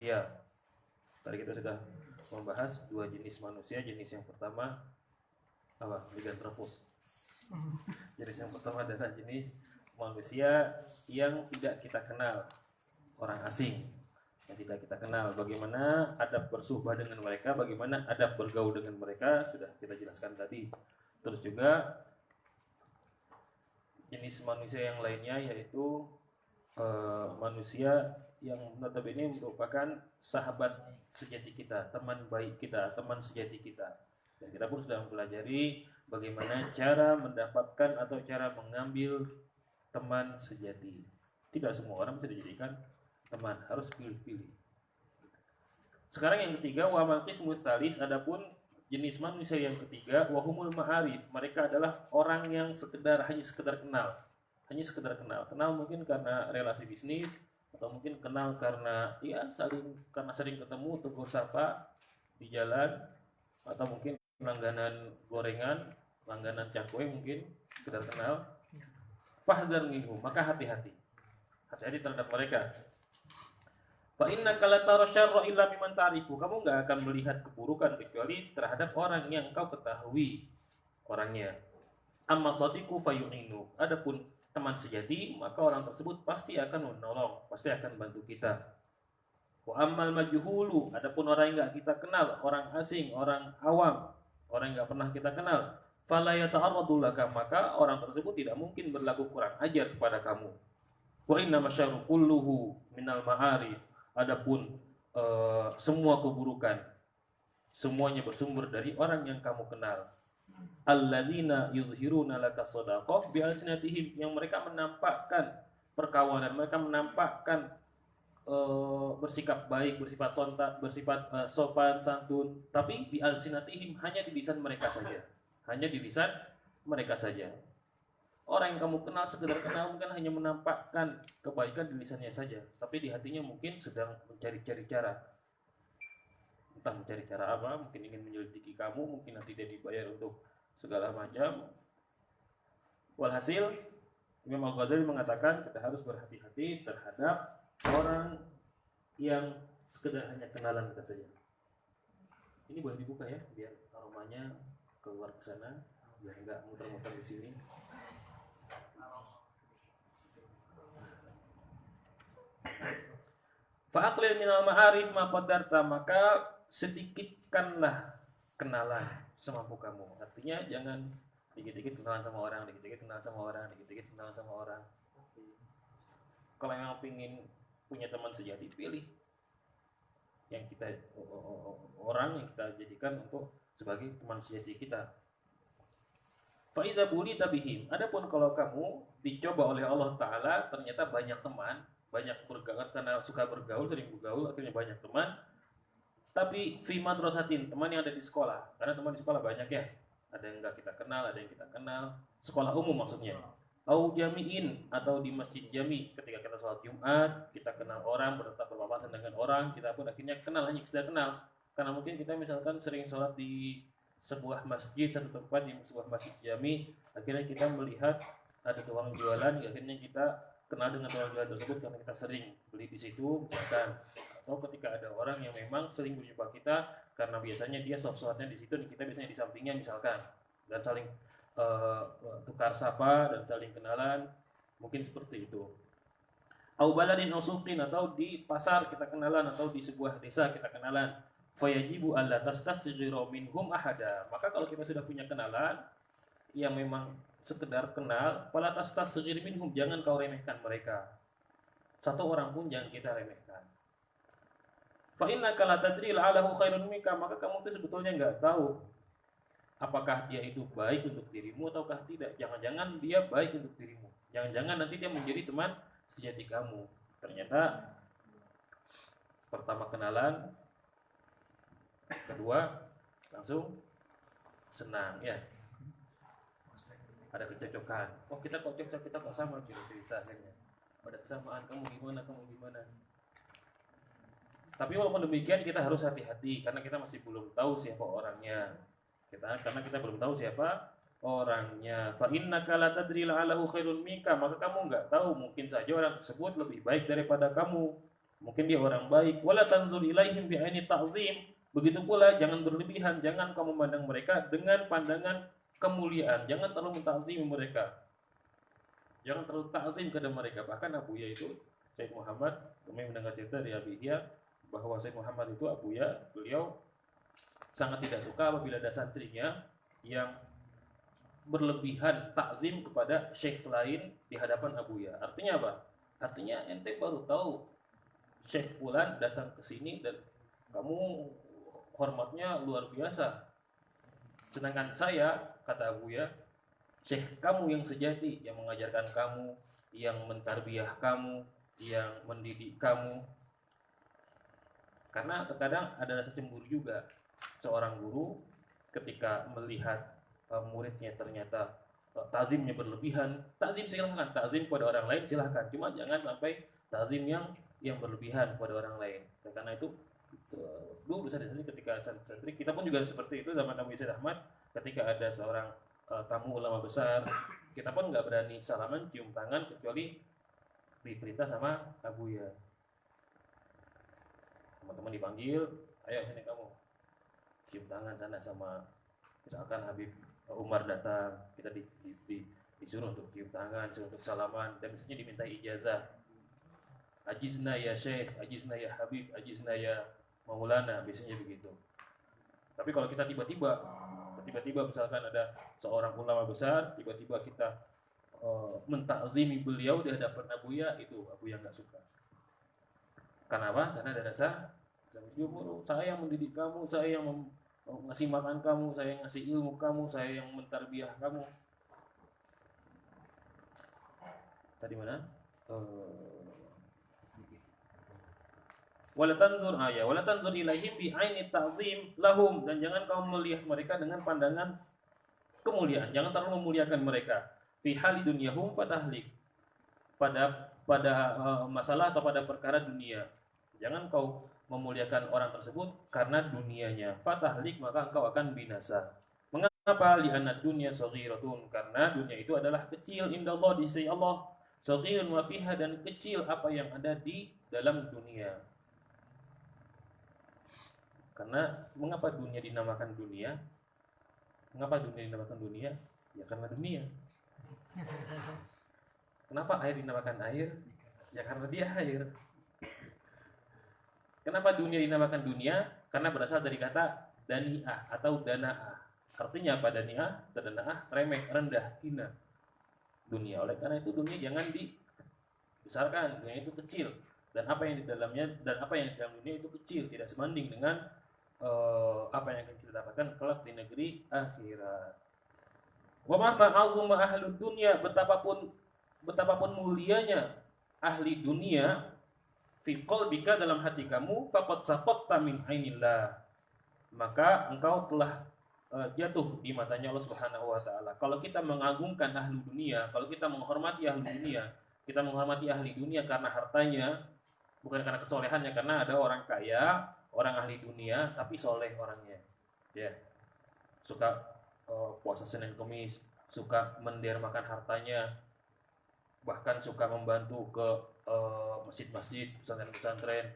Ya, tadi kita sudah membahas dua jenis manusia. Jenis yang pertama apa? Lycanthropus. Jenis yang pertama adalah jenis manusia yang tidak kita kenal, orang asing yang tidak kita kenal. Bagaimana adab bersuhbah dengan mereka, bagaimana adab bergaul dengan mereka sudah kita jelaskan tadi. Terus juga jenis manusia yang lainnya yaitu manusia yang notabene merupakan sahabat sejati kita, teman baik kita, teman sejati kita. Dan kita pun sudah mempelajari bagaimana cara mendapatkan atau cara mengambil teman sejati. Tidak semua orang bisa dijadikan teman, harus pilih-pilih. Sekarang yang ketiga, wa malqis mustalis, adapun jenis manusia yang ketiga, wahumul ma'arif, mereka adalah orang yang hanya sekedar kenal. Hanya sekedar kenal. Kenal mungkin karena relasi bisnis, atau mungkin kenal karena sering ketemu, tegur sapa di jalan, atau mungkin langganan gorengan, langganan cakwe mungkin sekedar kenal. Fahdar minhum, maka hati-hati. Hati-hati terhadap mereka. Fa innaka la tara syarra illa mimman ta'rifu. Kamu enggak akan melihat keburukan kecuali terhadap orang yang kau ketahui orangnya. Amma sadiqu fayu'inu. Adapun teman sejati, maka orang tersebut pasti akan menolong, pasti akan bantu kita. Wa ammal majhulu, adapun orang yang enggak kita kenal, orang asing, orang awam, orang yang enggak pernah kita kenal, fala yata'arradu laka, maka orang tersebut tidak mungkin berlaku kurang ajar kepada kamu. Wa inna masyarru kulluhu minal ma'arif. Adapun semua keburukan semuanya bersumber dari orang yang kamu kenal. Alladzina yuzhiruna laka shadaqah bi'alsinatihim, yang mereka menampakkan perkawanan, mereka menampakkan bersikap baik, bersifat sopan santun, tapi bi'alsinatihim, hanya di lisan mereka saja. Hanya di lisan mereka saja. Orang yang kamu kenal sekedar kenal mungkin hanya menampakkan kebaikan di lisannya saja, tapi di hatinya mungkin sedang mencari-cari cara. Entah mencari cara apa, mungkin ingin menyelidiki kamu, mungkin nanti dia dibayar untuk segala macam. Walhasil, Imam Al-Ghazali mengatakan kita harus berhati-hati terhadap orang yang sekedar hanya kenalan kita saja. Ini boleh dibuka ya, biar aromanya keluar ke sana, biar enggak muter-muter di sini. Fa'aqlil minal ma'arif ma qadarta, maka sedikitkanlah kenalan semampu kamu. Artinya jangan dikit-dikit kenalan sama orang, dikit-dikit kenalan sama orang, dikit-dikit kenalan sama orang. Kalau memang ingin punya teman sejati, pilih yang kita orang yang kita jadikan untuk sebagai teman sejati kita. Fa iza bulita bihim, adapun kalau kamu dicoba oleh Allah Ta'ala ternyata banyak teman, banyak bergaul, karena suka bergaul, sering bergaul, akhirnya banyak teman. Tapi fi madrasatin, teman yang ada di sekolah, karena teman di sekolah banyak ya, ada yang enggak kita kenal, ada yang kita kenal, sekolah umum maksudnya. Au jami'in, atau di masjid jami, ketika kita sholat Jumat, kita kenal orang, bertatap berpapasan dengan orang, kita pun akhirnya kenal, hanya sekedar kenal. Karena mungkin kita misalkan sering sholat di sebuah masjid, satu tempat di sebuah masjid jami, akhirnya kita melihat ada tukang jualan, akhirnya kita kenal dengan tukang jualan tersebut karena kita sering beli di situ misalkan. Atau ketika ada orang yang memang sering berjumpa kita karena biasanya dia sholatnya di situ dan kita biasanya di sampingnya misalkan, dan saling tukar sapa dan saling kenalan, mungkin seperti itu. Au baladin au suqin, atau di pasar kita kenalan, atau di sebuah desa kita kenalan. Fayajibu alla tastasghira minhum ahada, maka kalau kita sudah punya kenalan yang memang sekedar kenal, fala tastasghir minhum, jangan kau remehkan mereka. Satu orang pun jangan kita remehkan. Fa innaka la tadri la'alahu khairun minka, maka kamu itu sebetulnya enggak tahu apakah dia itu baik untuk dirimu ataukah tidak. Jangan-jangan dia baik untuk dirimu, jangan-jangan nanti dia menjadi teman sejati kamu. Ternyata pertama kenalan, kedua langsung senang ya, ada kecocokan. Oh kita kok cocok, kita kok sama, cerita akhirnya ada kesamaan, kamu gimana. Tapi walaupun demikian kita harus hati-hati karena kita masih belum tahu siapa orangnya. Karena kita belum tahu siapa orangnya. Fa innaka la tadri la'alahu khairun minka, maka kamu enggak tahu, mungkin saja orang tersebut lebih baik daripada kamu. mungkin dia orang baik. Wala tanzur ilaihim bi'aini ta'zim. Begitu pula jangan berlebihan, jangan kamu memandang mereka dengan pandangan kemuliaan, jangan terlalu mentakzim mereka, jangan terlalu takzim kepada mereka. Bahkan Abuya itu, Syekh Muhammad, kami mendengar cerita dari Abuya bahwa Syekh Muhammad itu, Abuya, beliau sangat tidak suka apabila ada santrinya yang berlebihan takzim kepada syekh lain di hadapan Abuya. Artinya apa? Artinya ente baru tahu Syekh Fulan datang ke sini dan kamu hormatnya luar biasa. Sedangkan saya, kata Abuya, syekh kamu yang sejati, yang mengajarkan kamu, yang mentarbiyah kamu, yang mendidik kamu. Karena terkadang ada rasa cemburu juga. Seorang guru ketika melihat muridnya ternyata takzimnya berlebihan, takzim silahkan, takzim pada orang lain silahkan, cuma jangan sampai takzim yang berlebihan pada orang lain. Dan karena itu dulu santri ketika santri kita pun juga seperti itu zaman Abu Said Ahmad, ketika ada seorang tamu ulama besar, kita pun nggak berani salaman cium tangan kecuali diperintah sama Abuya. Teman-teman dipanggil, ayo sini kamu cium tangan sana sama misalkan Habib Umar datang, kita disuruh untuk cium tangan, disuruh untuk salaman, dan misalnya diminta ijazah. Ajizna ya Syekh, ajizna ya Habib, ajizna ya Maulana, biasanya begitu. Tapi kalau kita tiba-tiba misalkan ada seorang ulama besar, tiba-tiba kita mentakzimi beliau di hadapan Abuya, itu Abuya nggak suka. Kenapa? Karena ada rasa saya yang mendidik kamu, saya yang ngasih makan kamu, saya yang ngasih ilmu kamu, saya yang mentarbiyah kamu. Tadi mana? Wala tanzur ilaihim bi aini ta'zim lahum, dan jangan kau melihat mereka dengan pandangan kemuliaan, jangan terlalu memuliakan mereka. Fi hali dunyahum fatahlik, pada masalah atau pada perkara dunia, jangan kau memuliakan orang tersebut karena dunianya. Fatahlik, maka engkau akan binasa. Mengapa? Li'anna dunya saghiratun, karena dunia itu adalah kecil indallah, di sisi Allah. Saghirun wa fiha, dan kecil apa yang ada di dalam dunia. Karena mengapa dunia dinamakan dunia? Mengapa dunia dinamakan dunia? Ya karena dunia. Kenapa air dinamakan air? Ya karena dia air. Kenapa dunia dinamakan dunia? Karena berasal dari kata dani'ah atau dana'ah. Artinya apa dani'ah atau dana'ah? Remeh, rendah, hina. Dunia. Oleh karena itu dunia jangan dibesarkan. Dunia itu kecil. Dan apa yang di dalamnya, dan apa yang di dalam dunia itu kecil, tidak sebanding dengan apa yang akan kita dapatkan kelak di negeri akhirat. Wa mahma azuma ahlud dunya, betapapun mulianya ahli dunia, fi qalbika, dalam hati kamu, faqad saqatta min ainillah, maka engkau telah jatuh di matanya Allah Subhanahu wa taala. Kalau kita mengagungkan ahli dunia, kalau kita menghormati ahli dunia, kita menghormati ahli dunia karena hartanya, bukan karena kesolehannya. Karena ada orang kaya, orang ahli dunia tapi soleh orangnya, ya, suka puasa Senin Kemis, suka mendermakan hartanya, bahkan suka membantu ke masjid-masjid, pesantren-pesantren.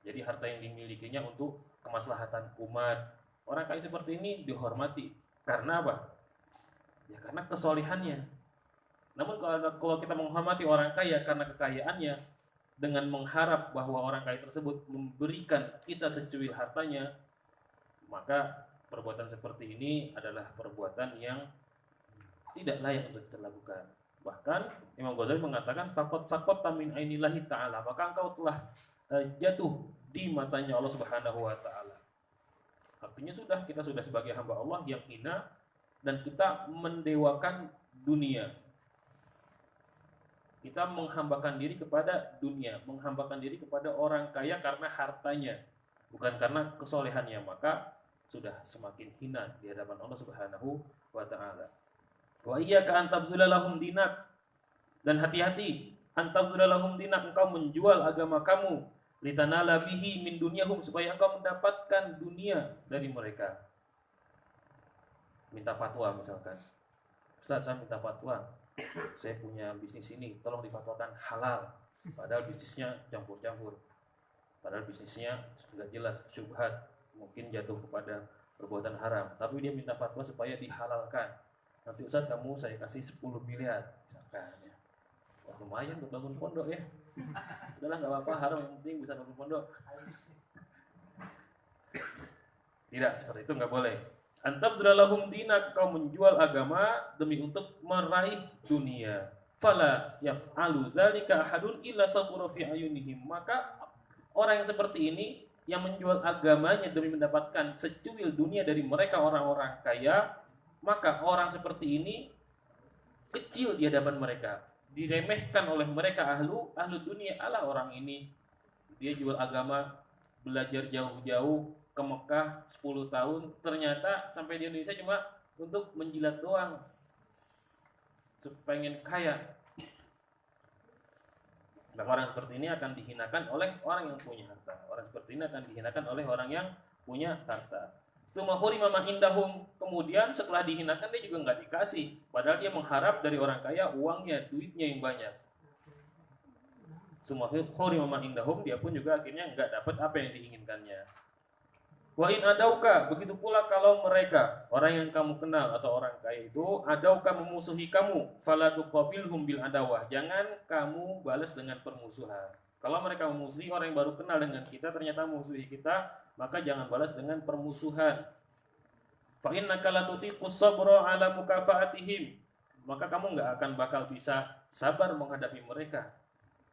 Jadi harta yang dimilikinya untuk kemaslahatan umat. Orang kaya seperti ini dihormati karena apa? Ya karena kesolehannya. Namun kalau kita menghormati orang kaya karena kekayaannya, dengan mengharap bahwa orang kaya tersebut memberikan kita secuil hartanya, maka perbuatan seperti ini adalah perbuatan yang tidak layak untuk kita lakukan. Bahkan Imam Ghazali mengatakan faqad saqatta min ainillahi ta'ala, maka engkau telah jatuh di matanya Allah Subhanahu wa taala. Artinya kita sudah sebagai hamba Allah yang hina, dan kita mendewakan dunia. Kita menghambakan diri kepada dunia, menghambakan diri kepada orang kaya karena hartanya, bukan karena kesolehannya, maka sudah semakin hina di hadapan Allah Subhanahu wa taala. Wa iyyaka an tabzula lahum dinak, dan hati-hati, an tabzula lahum dinak, engkau menjual agama kamu, litanala bihi min dunyahum, supaya engkau mendapatkan dunia dari mereka. Minta fatwa misalkan, Ustaz saya minta fatwa, saya punya bisnis ini, tolong difatwakan halal, padahal bisnisnya campur-campur. padahal bisnisnya nggak jelas, syubhat, mungkin jatuh kepada perbuatan haram, tapi dia minta fatwa supaya dihalalkan. Nanti Ustaz kamu saya kasih 10 miliar misalkan ya. Wah, lumayan buat bangun pondok ya. Udahlah nggak apa-apa, haram yang penting bisa bangun pondok. Tidak, seperti itu nggak boleh. Antabduralahum dinak, kau menjual agama demi untuk meraih dunia. Fala yaf'alu dzalika ahadun illa sabura fi ayunihim. Maka orang yang seperti ini yang menjual agamanya demi mendapatkan secuil dunia dari mereka orang-orang kaya, maka orang seperti ini kecil di hadapan mereka, diremehkan oleh mereka ahlu dunia. Alah orang ini dia jual agama, belajar jauh-jauh ke Mekah 10 tahun, ternyata sampai di Indonesia cuma untuk menjilat doang, pengen kaya. Maka orang seperti ini akan dihinakan oleh orang yang punya harta. Orang seperti ini akan dihinakan oleh orang yang punya harta. Tsumma hurima ma indahum, kemudian setelah dihinakan dia juga nggak dikasih, padahal dia mengharap dari orang kaya uangnya, duitnya yang banyak. Tsumma hurima ma indahum, dia pun juga akhirnya nggak dapat apa yang diinginkannya. Wa in adauka, begitu pula kalau mereka, orang yang kamu kenal atau orang kaya itu, adauka memusuhi kamu, fala tuqabilhum bil adawah, jangan kamu balas dengan permusuhan. Kalau mereka memusuhi orang yang baru kenal dengan kita, ternyata memusuhi kita, maka jangan balas dengan permusuhan. Fa innaka la tutiqus sabra ala mukafaatihim, maka kamu enggak akan bakal bisa sabar menghadapi mereka.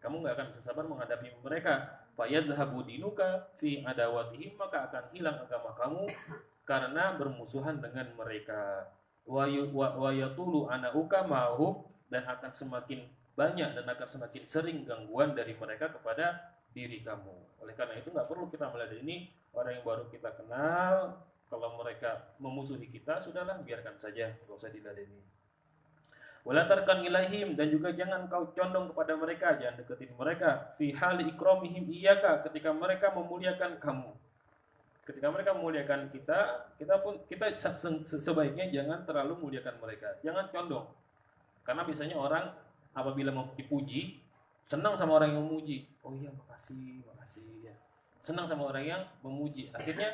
Kamu enggak akan bisa sabar menghadapi mereka. Fa yadhhabu dinuka fi adawatihim, maka akan hilang agama kamu karena bermusuhan dengan mereka. Wa yatulu anauka ma'hum, dan akan semakin banyak dan akan semakin sering gangguan dari mereka kepada diri kamu. Oleh karena itu nggak perlu kita meladeni orang yang baru kita kenal. Kalau mereka memusuhi kita, sudahlah biarkan saja, nggak usah diladeni. Wala tarkan ilaihim, dan juga jangan kau condong kepada mereka, jangan deketin mereka. Fi hali ikramihim iyyaka, ketika mereka memuliakan kamu. Ketika mereka memuliakan kita sebaiknya jangan terlalu muliakan mereka. Jangan condong. Karena biasanya orang apabila mau dipuji, senang sama orang yang memuji. Oh iya, makasih ya. Senang sama orang yang memuji. Akhirnya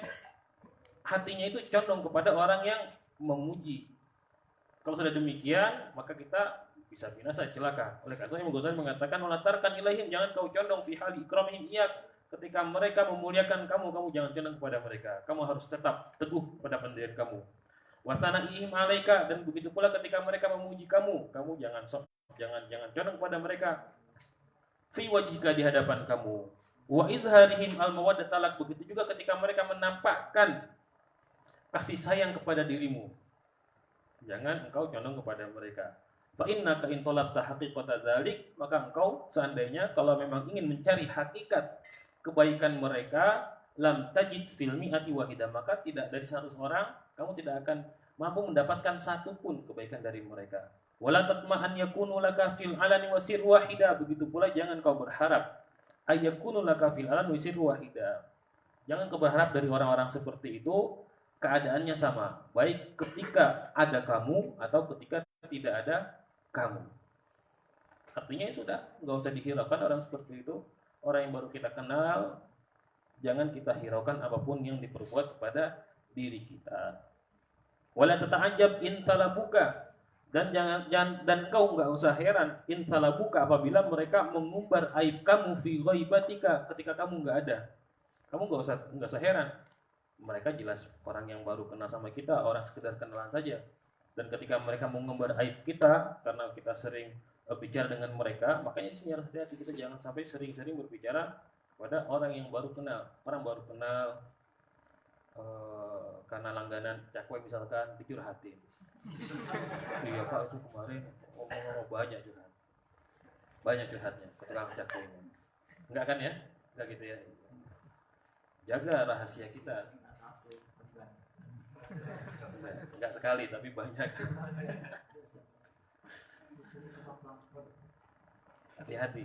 hatinya itu condong kepada orang yang memuji. Kalau sudah demikian, maka kita bisa binasa, celaka. Oleh karena itu Imam Ghazali mengatakan, walatarkan ilaihim, jangan kau condong fi hali ikramihim iyak. Ketika mereka memuliakan kamu jangan condong kepada mereka. Kamu harus tetap teguh pada pendirian kamu. Wastana'ihim alaika, dan begitu pula ketika mereka memuji kamu jangan condong kepada mereka. Fi wajhika, di hadapan kamu. Wa izharihim al-mawaddah talak, begitu juga ketika mereka menampakkan kasih sayang kepada dirimu. Jangan engkau condong kepada mereka. Fa innaka in talabta haqiqata dzalik, maka engkau seandainya kalau memang ingin mencari hakikat kebaikan mereka, lam tajid fil mi'ati wahidah, maka tidak dari 100 orang kamu tidak akan mampu mendapatkan satu pun kebaikan dari mereka. Wala tatma'an yakunu laka fil alani wasir wahida, begitu pula jangan kau berharap ayyakunu laka fil alani wasir wahida. Jangan kau berharap dari orang-orang seperti itu keadaannya sama, baik ketika ada kamu atau ketika tidak ada kamu. Artinya sudah, nggak usah dihiraukan orang seperti itu. Orang yang baru kita kenal, jangan kita hiraukan apapun yang diperbuat kepada diri kita. Wala tata'ajab in talabuka, dan dan kau nggak usah heran in talabuka apabila mereka mengumbar aib kamu fi ghaibatika, ketika kamu nggak ada. Kamu nggak usah heran. Mereka jelas orang yang baru kenal sama kita, orang sekedar kenalan saja. Dan ketika mereka mengumbar aib kita karena kita sering bicara dengan mereka, makanya di sini harus hati-hati, kita jangan sampai sering-sering berbicara pada orang yang baru kenal. Orang baru kenal karena langganan cakwe misalkan, dicurhatin. Iya Pak, itu kemarin ngomong banyak curhat. Banyak curhatnya ke tukang cakwe. Enggak kan ya? Enggak gitu ya. Jaga rahasia kita. Enggak sekali tapi banyak. Hati-hati.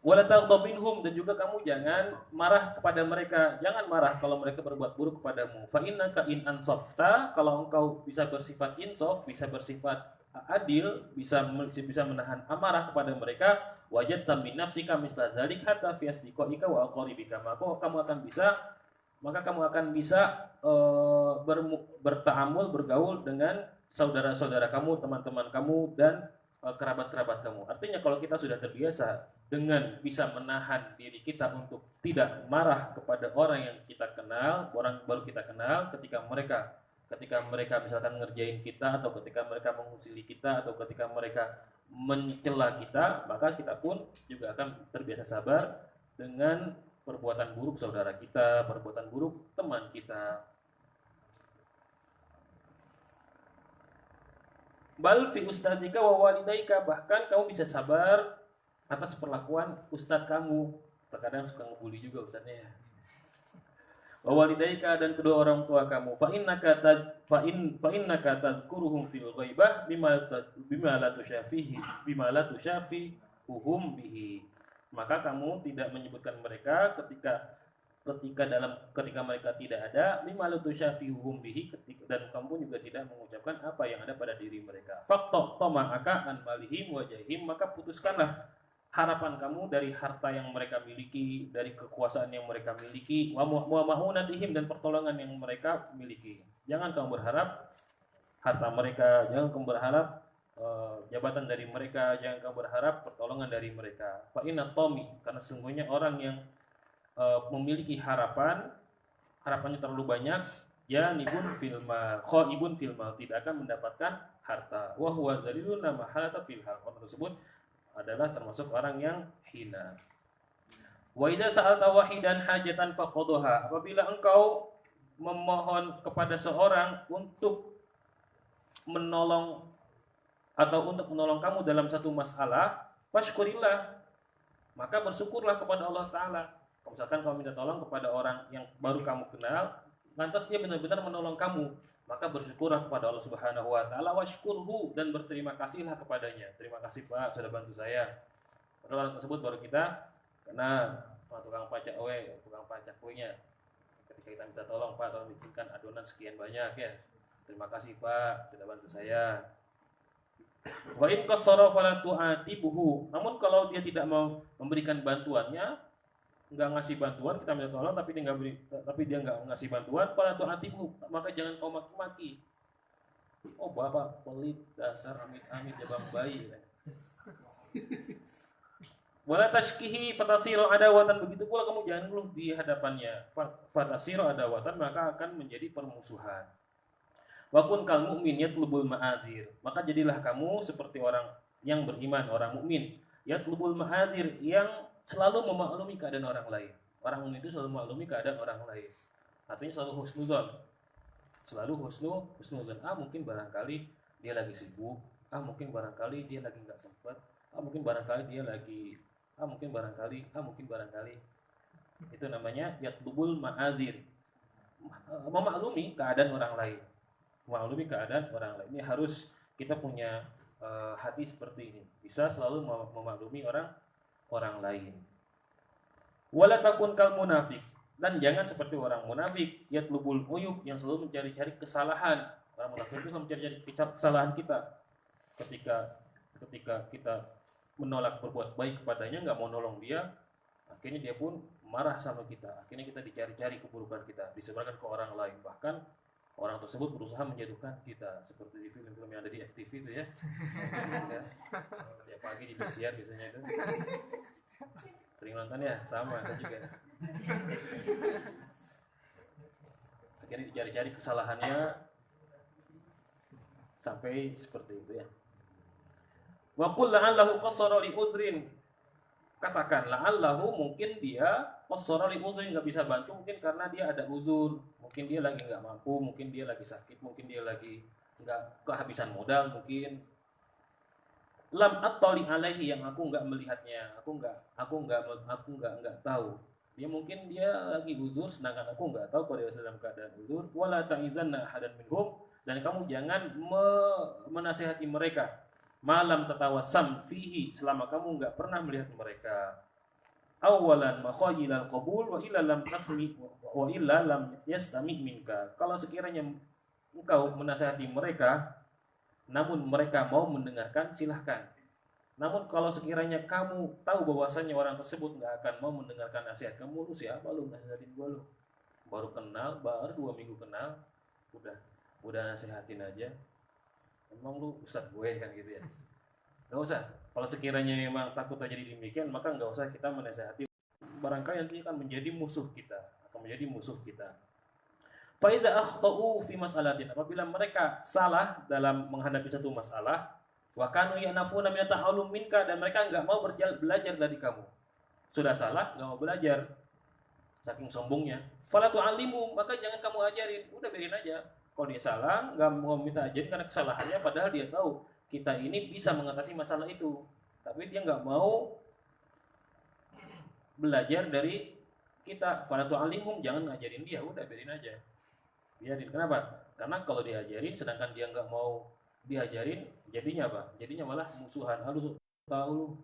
Wala taghdab minhum, dan juga kamu jangan marah kepada mereka. Jangan marah kalau mereka berbuat buruk kepadamu. Fa innaka in ansafta, kalau engkau bisa bersifat insaf, bisa bersifat adil, bisa menahan amarah kepada mereka, wajadta min nafsika misla dzalik hatta fi asdiqaika wa aqribika, maka kamu akan bisa bertaamul, bergaul dengan saudara-saudara kamu, teman-teman kamu, dan kerabat-kerabat kamu. Artinya kalau kita sudah terbiasa dengan bisa menahan diri kita untuk tidak marah kepada orang yang kita kenal, orang baru kita kenal, ketika mereka misalkan ngerjain kita, atau ketika mereka mengusili kita, atau ketika mereka mencela kita, maka kita pun juga akan terbiasa sabar dengan perbuatan buruk saudara kita, perbuatan buruk teman kita. Bal fi ustadzika wa walidaika, bahkan kamu bisa sabar atas perlakuan ustadz kamu. Terkadang suka ngebully juga ustadznya. Wa walidaika, dan kedua orang tua kamu. Fa innaka tazkuruhum fil ghaibah bima la tusyafihuhum bihi. Maka kamu tidak menyebutkan mereka ketika mereka tidak ada, bima la tusyafihuhum bihi, dan kamu pun juga tidak mengucapkan apa yang ada pada diri mereka. Faqta tama'aka an malihim wa jahim, maka putuskanlah harapan kamu dari harta yang mereka miliki, dari kekuasaan yang mereka miliki, wa ma'unatihim, dan pertolongan yang mereka miliki. Jangan kamu berharap harta mereka, jangan kamu berharap jabatan dari mereka, jangan kamu berharap pertolongan dari mereka. Fa inna tami, karena sesungguhnya orang yang memiliki harapannya terlalu banyak, janibun filma, khaibun filma, tidak akan mendapatkan harta. Wa huwa zalilun la mahalata fil hal. Orang tersebut adalah termasuk orang yang hina. Wa idza sa'alta wahidan hajatan faqadha, apabila engkau memohon kepada seorang untuk menolong kamu dalam satu masalah, fashkurillah, maka bersyukurlah kepada Allah Ta'ala. Misalkan kamu minta tolong kepada orang yang baru kamu kenal, lantas dia benar-benar menolong kamu, maka bersyukurlah kepada Allah Subhanahu wa Ta'ala, washkurhu, dan berterima kasihlah kepadanya. Terima kasih Pak, sudah bantu saya. Padahal orang tersebut baru kita kenal, tukang pacak kuenya. Ketika kita minta tolong, Pak, tolong bikinkan adonan sekian banyak ya. Terima kasih Pak, sudah bantu saya. Wa in qassara fala tu'atibuhu. Namun kalau dia tidak mau memberikan bantuannya, nggak ngasih bantuan, kita minta tolong tapi dia nggak ngasih bantuan, fala tu'atibuhu, maka jangan kau maki-maki. Oh bapak pelit, dasar amit-amit ya bang bayi. Wala tashkihi fatasiru adawatan, begitu pula kamu jangan ngeluh di hadapannya. Fatasiru adawatan, maka akan menjadi permusuhan. Wa kun kal mu'min yatlubul ma'azir, maka jadilah kamu seperti orang yang beriman, orang mukmin, yatlubul ma'azir, yang selalu memaklumi keadaan orang lain. Orang mukmin itu selalu memaklumi keadaan orang lain. Artinya selalu husnuzon. Mungkin barangkali dia lagi sibuk, mungkin barangkali dia lagi nggak sempat, mungkin barangkali dia lagi, mungkin barangkali. Itu namanya yatlubul ma'azir, memaklumi keadaan orang lain. Ini harus kita punya hati seperti ini, bisa selalu memaklumi orang lain. Wala takun kal munafik, dan jangan seperti orang munafik, yatlubul uyub, yang selalu mencari-cari kesalahan. Orang munafik itu selalu mencari-cari kesalahan kita. Ketika kita menolak berbuat baik kepadanya, nggak mau nolong dia, akhirnya dia pun marah sama kita. Akhirnya kita dicari-cari keburukan kita, disebarkan ke orang lain. Bahkan orang tersebut berusaha menjatuhkan kita, seperti di film-film yang ada di FTV itu ya. Ya pagi di BCR biasanya itu. Sering nonton ya, sama saya juga. Akhirnya dicari-cari kesalahannya sampai seperti itu ya. Wa qul la'allahu qassara li uzrin. Katakan la'allahu, mungkin dia qassara li uzrin, enggak bisa bantu mungkin karena dia ada uzur. Mungkin dia lagi enggak mampu, mungkin dia lagi sakit, mungkin dia lagi enggak kehabisan modal mungkin. Lam attali alaihi, yang aku enggak melihatnya, aku enggak tahu. Dia mungkin dia lagi uzur, sedangkan aku enggak tahu kalau dia sedang keadaan uzur. Wala ta'izanna hadan minhum, dan kamu jangan menasihati mereka. Malam tatawassam fihi, selama kamu enggak pernah melihat mereka. Awalan makhayilal qabul wa illa lam tasmi wa illa lam yastami minka. Kalau sekiranya engkau menasihati mereka namun mereka mau mendengarkan, silahkan. Namun kalau sekiranya kamu tahu bahwasanya orang tersebut nggak akan mau mendengarkan nasihat kamu, lu siapa lu nasihatin gua lu? Baru kenal, baru 2 minggu kenal, udah nasihatin aja. Emang lu ustadz gue kan gitu ya? Nggak usah. Kalau sekiranya memang takut terjadi demikian, maka nggak usah kita menasehati. Barangkali nanti akan menjadi musuh kita, Faida akhtau fi mas'alatin, apabila mereka salah dalam menghadapi satu masalah, wa kanu yanafuna min ta'allum minka, dan mereka nggak mau belajar dari kamu. Sudah salah, nggak mau belajar, saking sombongnya. Fala tu'allimu, maka jangan kamu ajarin, udah biarin aja. Kalau dia salah, nggak mau minta ajarin karena kesalahannya, padahal dia tahu kita ini bisa mengatasi masalah itu, tapi dia nggak mau belajar dari kita. Fala tu'allimhum, jangan ngajarin dia, udah biarin aja. Biarin. Kenapa? Karena kalau diajarin sedangkan dia nggak mau diajarin, jadinya apa? Jadinya malah musuhan. Lu tahu,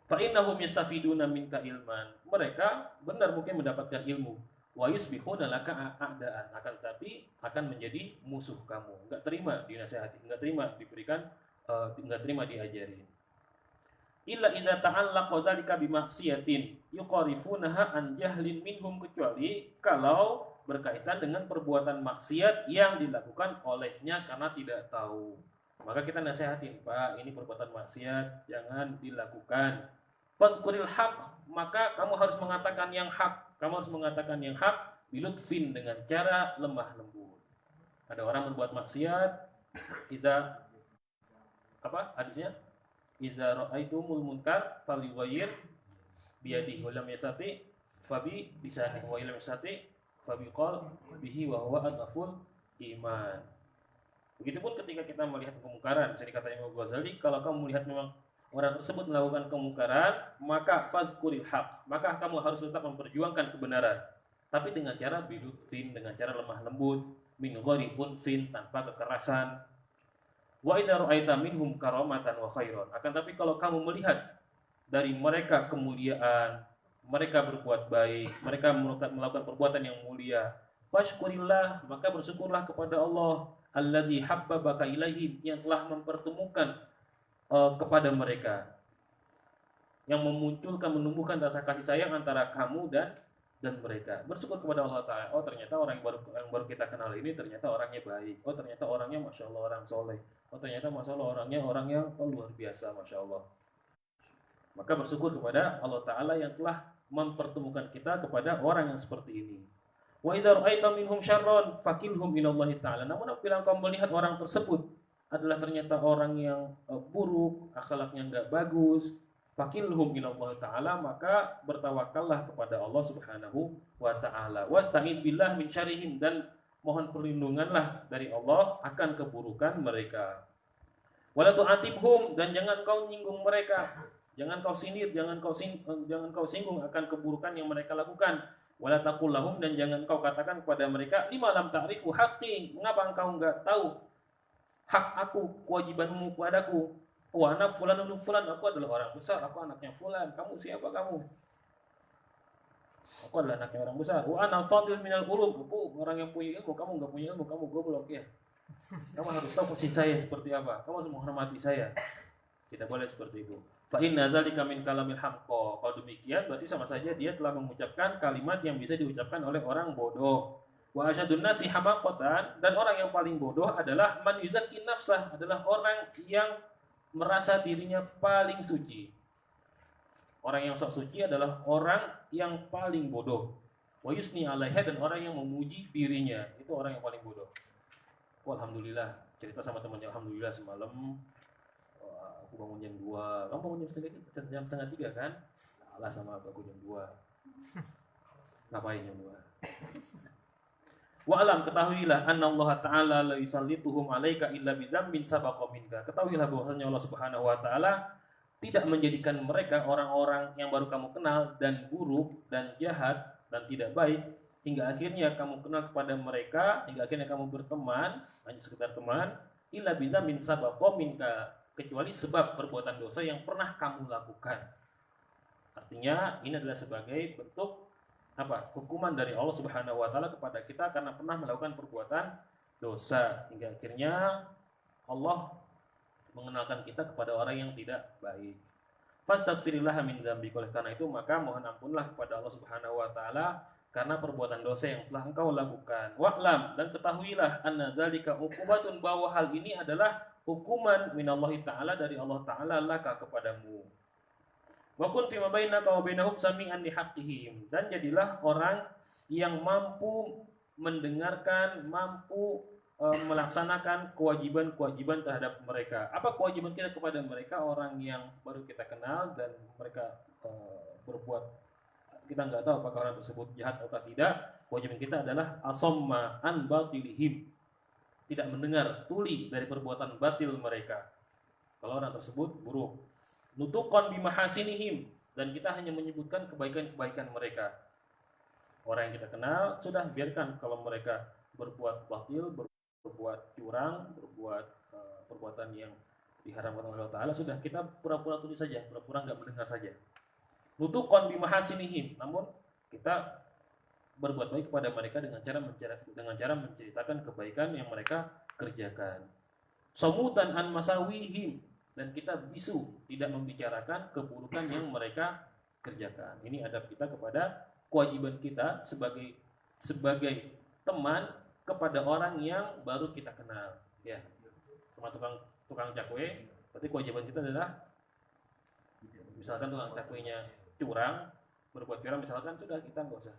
fa innahum yastafiduna minka ilman, mereka benar mungkin mendapatkan ilmu, wa yusbihuna laka a'daan, akan tetapi akan menjadi musuh kamu, nggak terima dinasihati, nggak terima diberikan, nggak terima diajarin. Illa idza ta'allaqa dzalika bimaksiatin yuqarifunaha an jahlin minhum, kecuali kalau berkaitan dengan perbuatan maksiat yang dilakukan olehnya karena tidak tahu. Maka kita nasihatin, Pak, ini perbuatan maksiat, jangan dilakukan. Fazkuril haq, maka kamu harus mengatakan yang hak. Kamu harus mengatakan yang hak bilutfin, dengan cara lemah lembut. Ada orang berbuat maksiat, iza apa hadisnya? Iza ra'aitumul munkar falyughayyir biyadihi wa lam yastati fabi lisanihi wa lam yastati fabiqal bihi wa huwa adhaful iman. Begitupun ketika kita melihat kemungkaran, bisa dikatakan Imam Ghazali, kalau kamu melihat memang orang tersebut melakukan kemungkaran, maka fazkuril haq, maka kamu harus tetap memperjuangkan kebenaran, tapi dengan cara bilutfin, dengan cara lemah lembut, min ghairi unfin, tanpa kekerasan. Wa idza ra'aita minhum karamatan wa khairan, akan tapi kalau kamu melihat dari mereka kemuliaan, mereka berbuat baik, mereka melakukan perbuatan yang mulia, fashkurillah, maka bersyukurlah kepada Allah, alladzi habbabaka ilaihim, yang telah mempertemukan kepada mereka, yang memunculkan, menumbuhkan rasa kasih sayang antara kamu dan mereka. Bersyukur kepada Allah Ta'ala. Oh, ternyata orang yang baru kita kenal ini ternyata orangnya baik. Oh, ternyata orangnya Masya Allah orang soleh. Oh, ternyata Masya Allah orangnya orang yang luar biasa, Masya Allah. Maka bersyukur kepada Allah Ta'ala yang telah mempertemukan kita kepada orang yang seperti ini. Wa idza ra'aita minhum syarran fakilhum ilallahi ta'ala. Namun apabila engkau melihat orang tersebut adalah ternyata orang yang buruk, akhlaknya enggak bagus, fakilhum ilallahi ta'ala, maka bertawakallah kepada Allah Subhanahu wa ta'ala. Wasta'id billah min syarrihim, dan mohon perlindunganlah dari Allah akan keburukan mereka. Wala tu'atibhum, dan jangan kau nyinggung mereka. Jangan kau sindir, jangan kau singgung akan keburukan yang mereka lakukan. Wala taqul lahum, dan jangan kau katakan kepada mereka, lima lam ta'rifu haqqi, mengapa engkau enggak tahu hak aku, kewajibanmu kepadaku. Wa ana fulan bin fulan, aku adalah orang besar, aku anaknya fulan. Kamu siapa kamu? Aku adalah anaknya orang besar. Wa ana fadil minal ulum, aku orang yang punya ilmu, kamu enggak punya ilmu, kamu goblok ya. Kamu harus tahu posisi saya seperti apa. Kamu harus menghormati saya. Tidak boleh seperti itu. Fa inna dzalika min kalamil haqqo. Kalau demikian berarti sama saja dia telah mengucapkan kalimat yang bisa diucapkan oleh orang bodoh. Wa asyadun nasi hamaqatan, dan orang yang paling bodoh adalah man yuzakki nafsah, adalah orang yang merasa dirinya paling suci. Orang yang sok suci adalah orang yang paling bodoh. Wa yusni 'alaiha, dan orang yang memuji dirinya, itu orang yang paling bodoh. Oh, alhamdulillah, cerita sama temannya, alhamdulillah semalam aku bangun jam 2. Kamu bangun jam setengah 3 kan? Salah sama aku jam 2. Ngapain jam 2? Wa alam, ketahuilah, anna Allah Ta'ala la yusallituhum 'alaika illa bidzambin sabaqa minka. Ketahuilah bahwasanya Allah Subhanahu wa taala tidak menjadikan mereka orang-orang yang baru kamu kenal dan buruk dan jahat dan tidak baik hingga akhirnya kamu kenal kepada mereka, hingga akhirnya kamu berteman, hanya sekedar teman, illa bidzambin sabaqa minka, kecuali sebab perbuatan dosa yang pernah kamu lakukan. Artinya ini adalah sebagai bentuk apa? Hukuman dari Allah Subhanahu wa taala kepada kita karena pernah melakukan perbuatan dosa, hingga akhirnya Allah mengenalkan kita kepada orang yang tidak baik. Fastaghfirillah min dzambik. Oleh karena itu maka mohon ampunlah kepada Allah Subhanahu wa taala karena perbuatan dosa yang telah engkau lakukan. Wa'lam, dan ketahuilah anna dzalika uqubatun, bahwa hal ini adalah hukuman minallahi taala, dari Allah taala laka kepadamu. Wa kun fi ma bainaka wa bainahum sami'an lihaqqihim, dan jadilah orang yang mampu mendengarkan, mampu melaksanakan kewajiban-kewajiban terhadap mereka. Apa kewajiban kita kepada mereka? Orang yang baru kita kenal dan mereka berbuat, kita nggak tahu apakah orang tersebut jahat atau tidak. Kewajiban kita adalah asamma an batilihim, tidak mendengar tuli dari perbuatan batil mereka kalau orang tersebut buruk. Nutuqan bimahasinihim, dan kita hanya menyebutkan kebaikan-kebaikan mereka. Orang yang kita kenal sudah biarkan kalau mereka berbuat batil, berbuat curang, berbuat perbuatan yang diharamkan oleh Allah Ta'ala, sudah kita pura-pura tulis saja, pura-pura nggak mendengar saja. Nutuqan bimahasinihim, namun kita berbuat baik kepada mereka dengan cara menceritakan kebaikan yang mereka kerjakan. Samutan an masawihim, dan kita bisu, tidak membicarakan keburukan yang mereka kerjakan. Ini adab kita kepada kewajiban kita sebagai teman kepada orang yang baru kita kenal, ya. Sama tukang cakwe, berarti kewajiban kita adalah, misalkan tukang cakwenya curang, berbuat curang misalkan, sudah kita nggak usah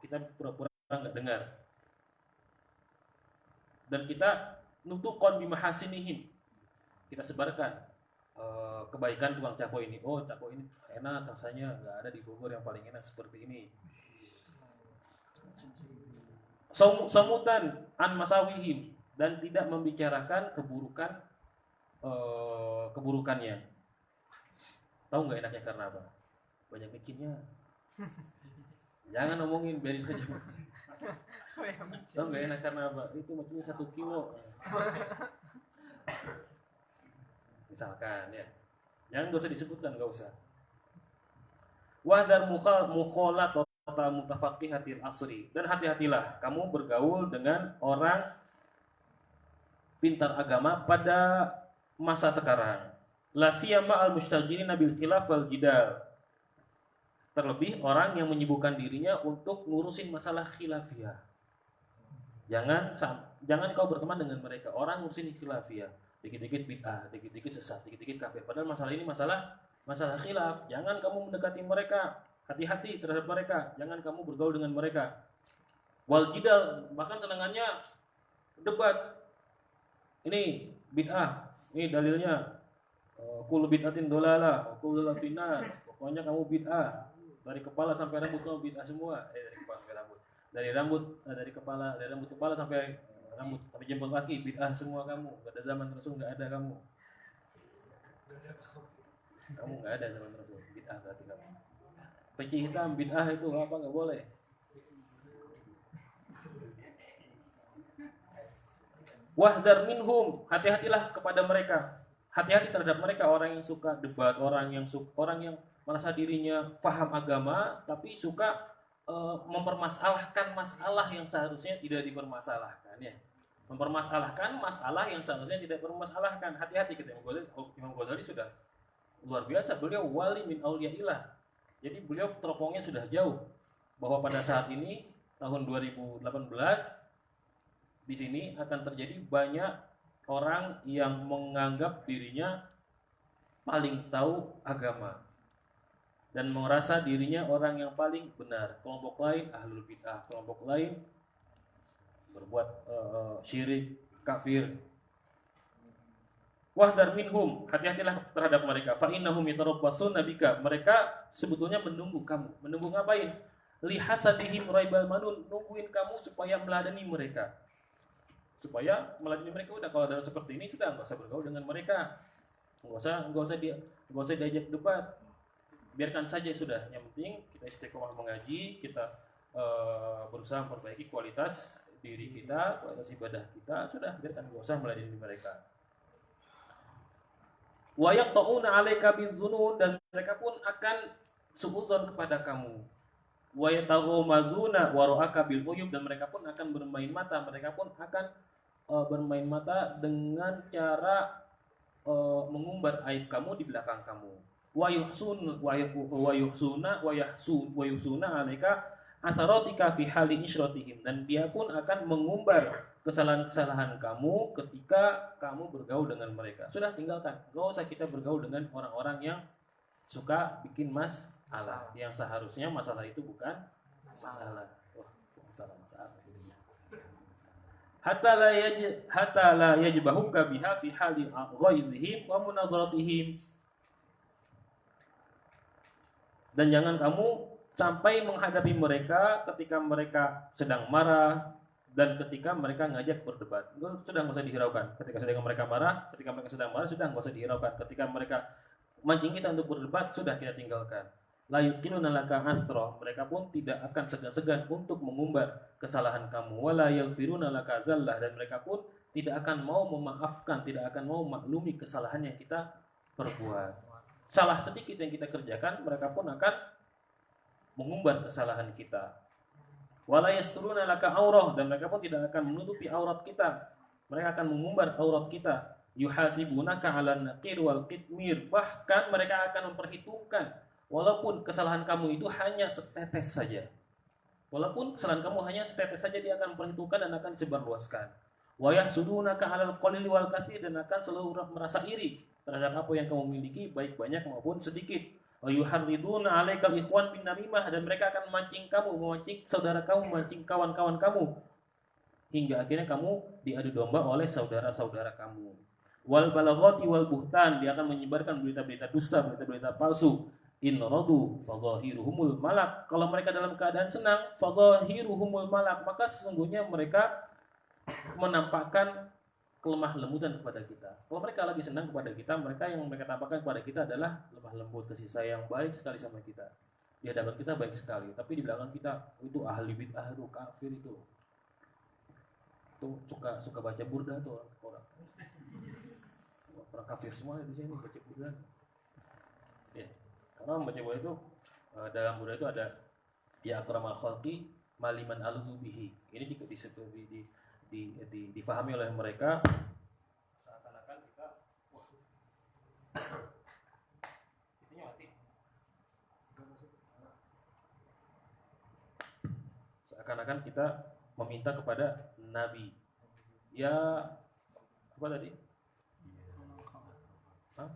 kita pura-pura nggak dengar, dan kita nutuqan bimahasinihim, kita sebarkan kebaikan tukang cakwe ini. Oh, cakwe ini enak rasanya, nggak ada di Bogor yang paling enak seperti ini. Samutan an masawihim, dan tidak membicarakan keburukannya. Tahu nggak enaknya karena apa? Banyak micinnya. Jangan ngomongin, biarin saja. Tahu nggak enak karena apa? Itu micinnya 1 kilo. Misalkan, ya. Jangan, nggak usah disebutkan, nggak usah. Wahdar mukhalat mutafaqihatil asri, dan hati-hatilah kamu bergaul dengan orang pintar agama pada masa sekarang. La siyama al mustajilina bil khilaf wal jidal, terlebih orang yang menyibukkan dirinya untuk ngurusin masalah khilafiyah. Jangan kau berteman dengan mereka orang ngurusin khilafiyah, dikit-dikit bid'ah, dikit-dikit sesat, dikit-dikit kafir, padahal masalah ini masalah khilaf. Jangan kamu mendekati mereka. Hati-hati terhadap mereka, jangan kamu bergaul dengan mereka. Wal jidal, bahkan senangannya debat. Ini bid'ah, ini dalilnya kullu bid'atin dolalah, kullu dolatin nar. Pokoknya kamu bid'ah, dari kepala sampai rambut kamu bid'ah semua. Dari kepala sampai rambut, dari rambut kepala sampai rambut sampai jempol kaki bid'ah semua kamu. Gak ada zaman Rasul, nggak ada kamu. Kamu nggak ada zaman Rasul, bid'ah berarti kamu. Peci hitam bid'ah itu apa, nggak boleh. Wahdar minhum, hati-hatilah kepada mereka. Hati-hati terhadap mereka, orang yang suka debat, orang yang merasa dirinya paham agama tapi suka mempermasalahkan masalah yang seharusnya tidak dipermasalahkan, ya. Mempermasalahkan masalah yang seharusnya tidak dipermasalahkan. Hati-hati kita. Imam Ghazali sudah luar biasa, beliau wali min auliyaillah. Jadi beliau teropongnya sudah jauh, bahwa pada saat ini tahun 2018 di sini akan terjadi banyak orang yang menganggap dirinya paling tahu agama dan merasa dirinya orang yang paling benar. Kelompok lain ahlul bid'ah, kelompok lain berbuat syirik, kafir. Wahdar minhum, hati-hatilah terhadap mereka. Fa innahum yatarabbasuna bika, mereka sebetulnya menunggu kamu. Menunggu ngapain? Li hasadihim raibal manun, nungguin kamu supaya meladeni mereka. Supaya meladeni mereka. Udah, kalau dalam seperti ini sudah enggak usah bergaul dengan mereka. Enggak usah diajak debat. Biarkan saja sudah. Yang penting kita istiqomah mengaji, kita berusaha memperbaiki kualitas diri kita, kualitas ibadah kita, sudah, biarkan, enggak usah meladeni mereka. Wa yaqta'una 'alaika bizzunun, dan mereka pun akan suudzon kepada kamu. Wa yataghamazuna wa ra'aka bil uyub, dan mereka pun akan bermain mata, mereka pun akan bermain mata dengan cara mengumbar aib kamu di belakang kamu. Wa yuhsuna alaika atharatika fi hali isyratihim, dan dia pun akan mengumbar kesalahan-kesalahan kamu ketika kamu bergaul dengan mereka. Sudah tinggalkan, gak usah kita bergaul dengan orang-orang yang suka bikin masalah, yang seharusnya masalah itu bukan masalah. Masalah. Hatta la yajbahuka biha fi hali ghaizihim wa munazaratihim. Dan jangan kamu sampai menghadapi mereka ketika mereka sedang marah dan ketika mereka ngajak berdebat. Itu sudah nggak usah dihiraukan. Ketika mereka sedang marah sudah nggak usah dihiraukan. Ketika mereka mancing kita untuk berdebat, sudah kita tinggalkan. La yuqiluna laka asra, mereka pun tidak akan segan-segan untuk mengumbar kesalahan kamu. Wala yaghfiruna laka zallah, dan mereka pun tidak akan mau memaafkan, tidak akan mau maklumi kesalahan yang kita perbuat. Salah sedikit yang kita kerjakan, mereka pun akan mengumbar kesalahan kita. Wala yasturuna laka aurah, dan mereka pun tidak akan menutupi aurat kita. Mereka akan mengumbar aurat kita. Yuhasibunaka 'alan naqir wal qitmir, bahkan mereka akan memperhitungkan walaupun kesalahan kamu itu hanya setetes saja. Walaupun kesalahan kamu hanya setetes saja, dia akan memperhitungkan dan akan disebarluaskan. Wa yahsudunaka 'alal qalili wal katsir, dan akan selalu merasa iri terhadap apa yang kamu miliki, baik banyak maupun sedikit. Wa yuharriduna 'alaikal ikhwan bin namimah, dan mereka akan memancing kamu, memancing saudara kamu, memancing kawan-kawan kamu, hingga akhirnya kamu diadu domba oleh saudara-saudara kamu. Wal balaghati wal buhtan, dia akan menyebarkan berita-berita dusta, berita-berita palsu. In radu fadhahiruhumul malak, kalau mereka dalam keadaan senang, fadhahiruhumul malak, maka sesungguhnya mereka menampakkan kelemah lembutan kepada kita. Kalau mereka lagi senang kepada kita, mereka yang mereka tampakkan kepada kita adalah lemah lembut, kasih sayang, baik sekali sama kita. Di hadapan kita baik sekali, tapi di belakang kita itu ahli bid'ah, itu kafir, itu suka baca burdah tuh orang kafir semua di sini baca burdah. Ya. Karena membaca burdah itu, dalam burdah itu ada ya akramal khalqi maliman aluzubihi. Ini difahami oleh mereka seakan-akan kita itunya mati. Seakan-akan kita meminta kepada Nabi. Ya apa tadi?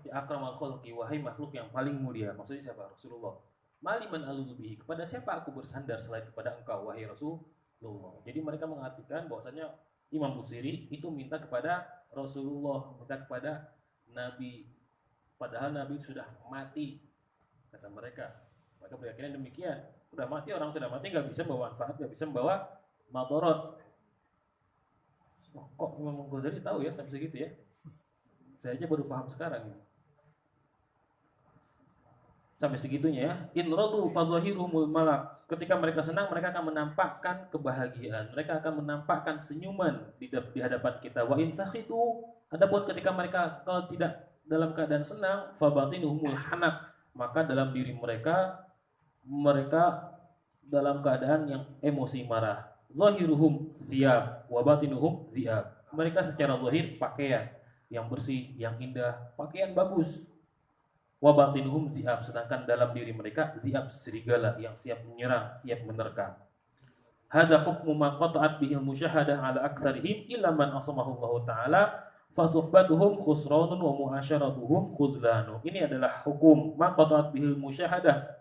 Ya akramal khalqi, wahai makhluk yang paling mulia. Maksudnya siapa? Rasulullah. Maliman aluzubihi, kepada siapa aku bersandar selain kepada engkau, wahai Rasulullah. Jadi mereka mengartikan bahwasanya Imam Busiri itu minta kepada Rasulullah, minta kepada Nabi, padahal Nabi sudah mati, kata mereka. Mereka berkeyakinan demikian. Sudah mati, orang sudah mati nggak bisa membawa manfaat, nggak bisa membawa madarat. Kok Imam Ghazali tahu ya sampai segitu ya? Saya aja baru paham sekarang ini. Sampai segitunya ya. In radu fadhahirumul malak. Ketika mereka senang, mereka akan menampakkan kebahagiaan. Mereka akan menampakkan senyuman di hadapan kita. Wa in sakhitu, adapun ketika mereka kalau tidak dalam keadaan senang, fabatinuhumul hanak, maka dalam diri mereka dalam keadaan yang emosi marah. Zahiruhum thiyab wa batinuhum thiyab. Mereka secara zahir pakaian yang bersih, yang indah, pakaian bagus. Wa batinuhum dhiyab, sedangkan dalam diri mereka dhiyab, serigala yang siap menyerang, siap menerkam. Hadza hukmu ma qata'at bihi musyahadah ala aktsarihim illa man asamahu Allah taala fa suhbatuhum khusranun wa mu'asyaratuhum khudlanu. Ini adalah hukum ma qata'at bihi musyahadah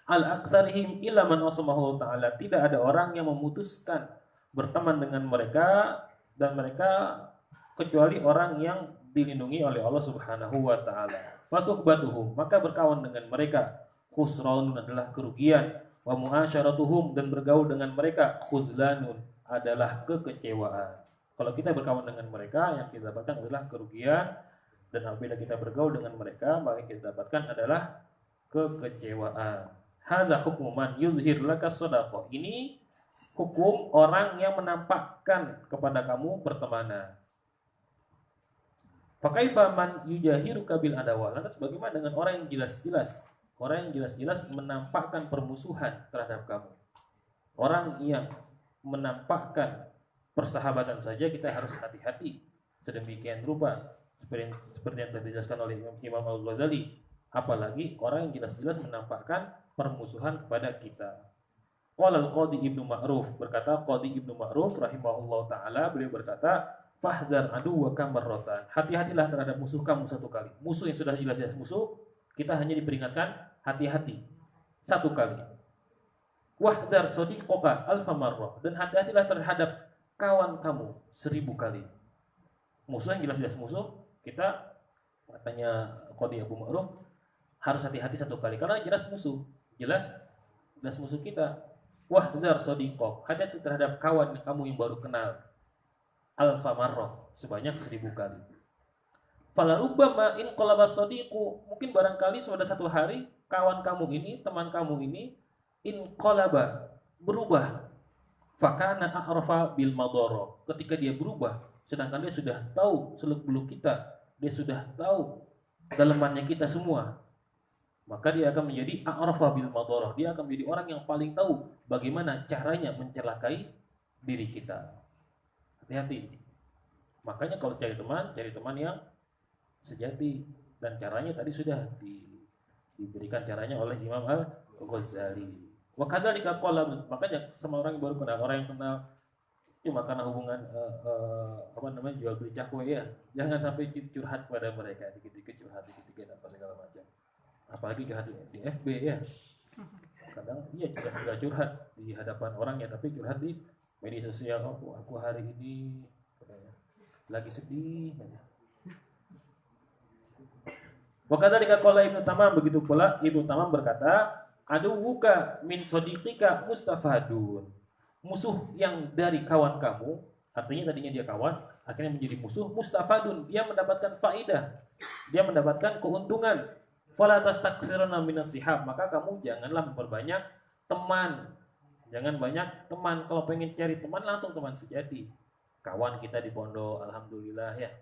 ala aktsarihim illa man asamahu Allah taala. Tidak ada orang yang memutuskan berteman dengan mereka dan mereka kecuali orang yang dilindungi oleh Allah Subhanahu wa taala. Fasuhbatuhum, maka berkawan dengan mereka, khusranun adalah kerugian, wa muasyaratuhum, dan bergaul dengan mereka, khuzlanun adalah kekecewaan. Kalau kita berkawan dengan mereka, yang kita dapatkan adalah kerugian, dan apabila kita bergaul dengan mereka, maka yang kita dapatkan adalah kekecewaan. Hadza hukmu man yuzhir laka shadaqah. Ini hukum orang yang menampakkan kepada kamu pertemanan. Fakaifa man yujahiruka bil adawah. Lantas bagaimana dengan orang yang jelas-jelas menampakkan permusuhan terhadap kamu? Orang yang menampakkan persahabatan saja kita harus hati-hati sedemikian rupa seperti yang tadi dijelaskan oleh Imam Al-Ghazali, apalagi orang yang jelas-jelas menampakkan permusuhan kepada kita. Qala al-Qadhi Ibnu Ma'ruf, berkata Qadhi Ibnu Ma'ruf rahimahullah taala, beliau berkata, fahdar aduwaka marratan, hati-hatilah terhadap musuh kamu satu kali. Musuh yang sudah jelas-jelas musuh, kita hanya diperingatkan hati-hati satu kali. Wahdar sadiqaka alfa marrah, dan hati-hatilah terhadap kawan kamu 1000 kali. Musuh yang jelas-jelas musuh, kita katanya Qadhi Abu Ma'ruf harus hati-hati satu kali karena jelas musuh, jelas musuh kita. Wahdar sadiqak, hati-hati terhadap kawan kamu yang baru kenal alfa marrah, sebanyak 1000 kali. Fala rubbama in qalaba sadiqu, mungkin barangkali sudah satu hari kawan kamu ini, teman kamu ini in qalaba, berubah, fakana a'rafa bil madara, ketika dia berubah sedangkan dia sudah tahu seluk-beluk kita, dia sudah tahu dalemannya kita semua, maka dia akan menjadi a'rafa bil madara, dia akan menjadi orang yang paling tahu bagaimana caranya mencelakai diri kita. Hati-hati. Makanya kalau cari teman yang sejati, dan caranya tadi sudah diberikan caranya oleh Imam Al-Ghazali. Wa kadzalika qala, makanya sama orang yang baru kenal, orang yang kenal cuma karena hubungan jual beli cakwe ya, jangan sampai curhat kepada mereka, dikit-dikit curhat, dikit-dikit apa segala macam, apalagi curhat di FB ya, kadang dia juga nggak curhat di hadapan orang ya, tapi curhat di media sosial. Oh, aku hari ini lagi sedih. Wakadzalika qala Ibnu Tamam, begitu pula Ibnu Tamam berkata, aduwuka min sadiqika mustafadun, musuh yang dari kawan kamu, artinya tadinya dia kawan, akhirnya menjadi musuh, mustafadun, dia mendapatkan faidah, dia mendapatkan keuntungan. Fala tastakthiruna minas sihab, maka kamu janganlah memperbanyak teman, jangan banyak teman. Kalau pengen cari teman, langsung teman sejati. Kawan kita di pondok, alhamdulillah ya.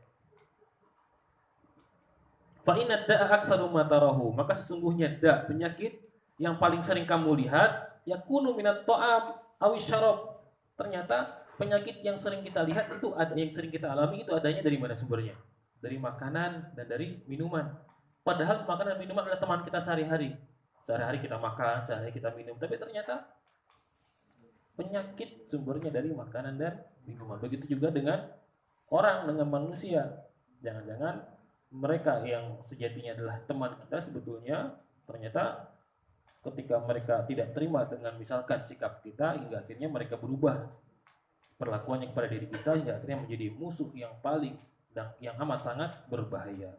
Fa inna da'a aktsaru ma tarahu, maka sesungguhnya penyakit yang paling sering kamu lihat, yakunu minat ta'am awis syarab. Ternyata penyakit yang sering kita lihat itu ada, yang sering kita alami itu adanya dari mana sumbernya? Dari makanan dan dari minuman. Padahal makanan dan minuman adalah teman kita sehari-hari. Sehari-hari kita makan, sehari-hari kita minum, tapi ternyata penyakit sumbernya dari makanan dan minuman. Begitu juga dengan orang, dengan manusia. Jangan-jangan mereka yang sejatinya adalah teman kita sebetulnya ternyata ketika mereka tidak terima dengan misalkan sikap kita, hingga akhirnya mereka berubah perlakuannya kepada diri kita, hingga akhirnya menjadi musuh yang paling dan yang amat sangat berbahaya.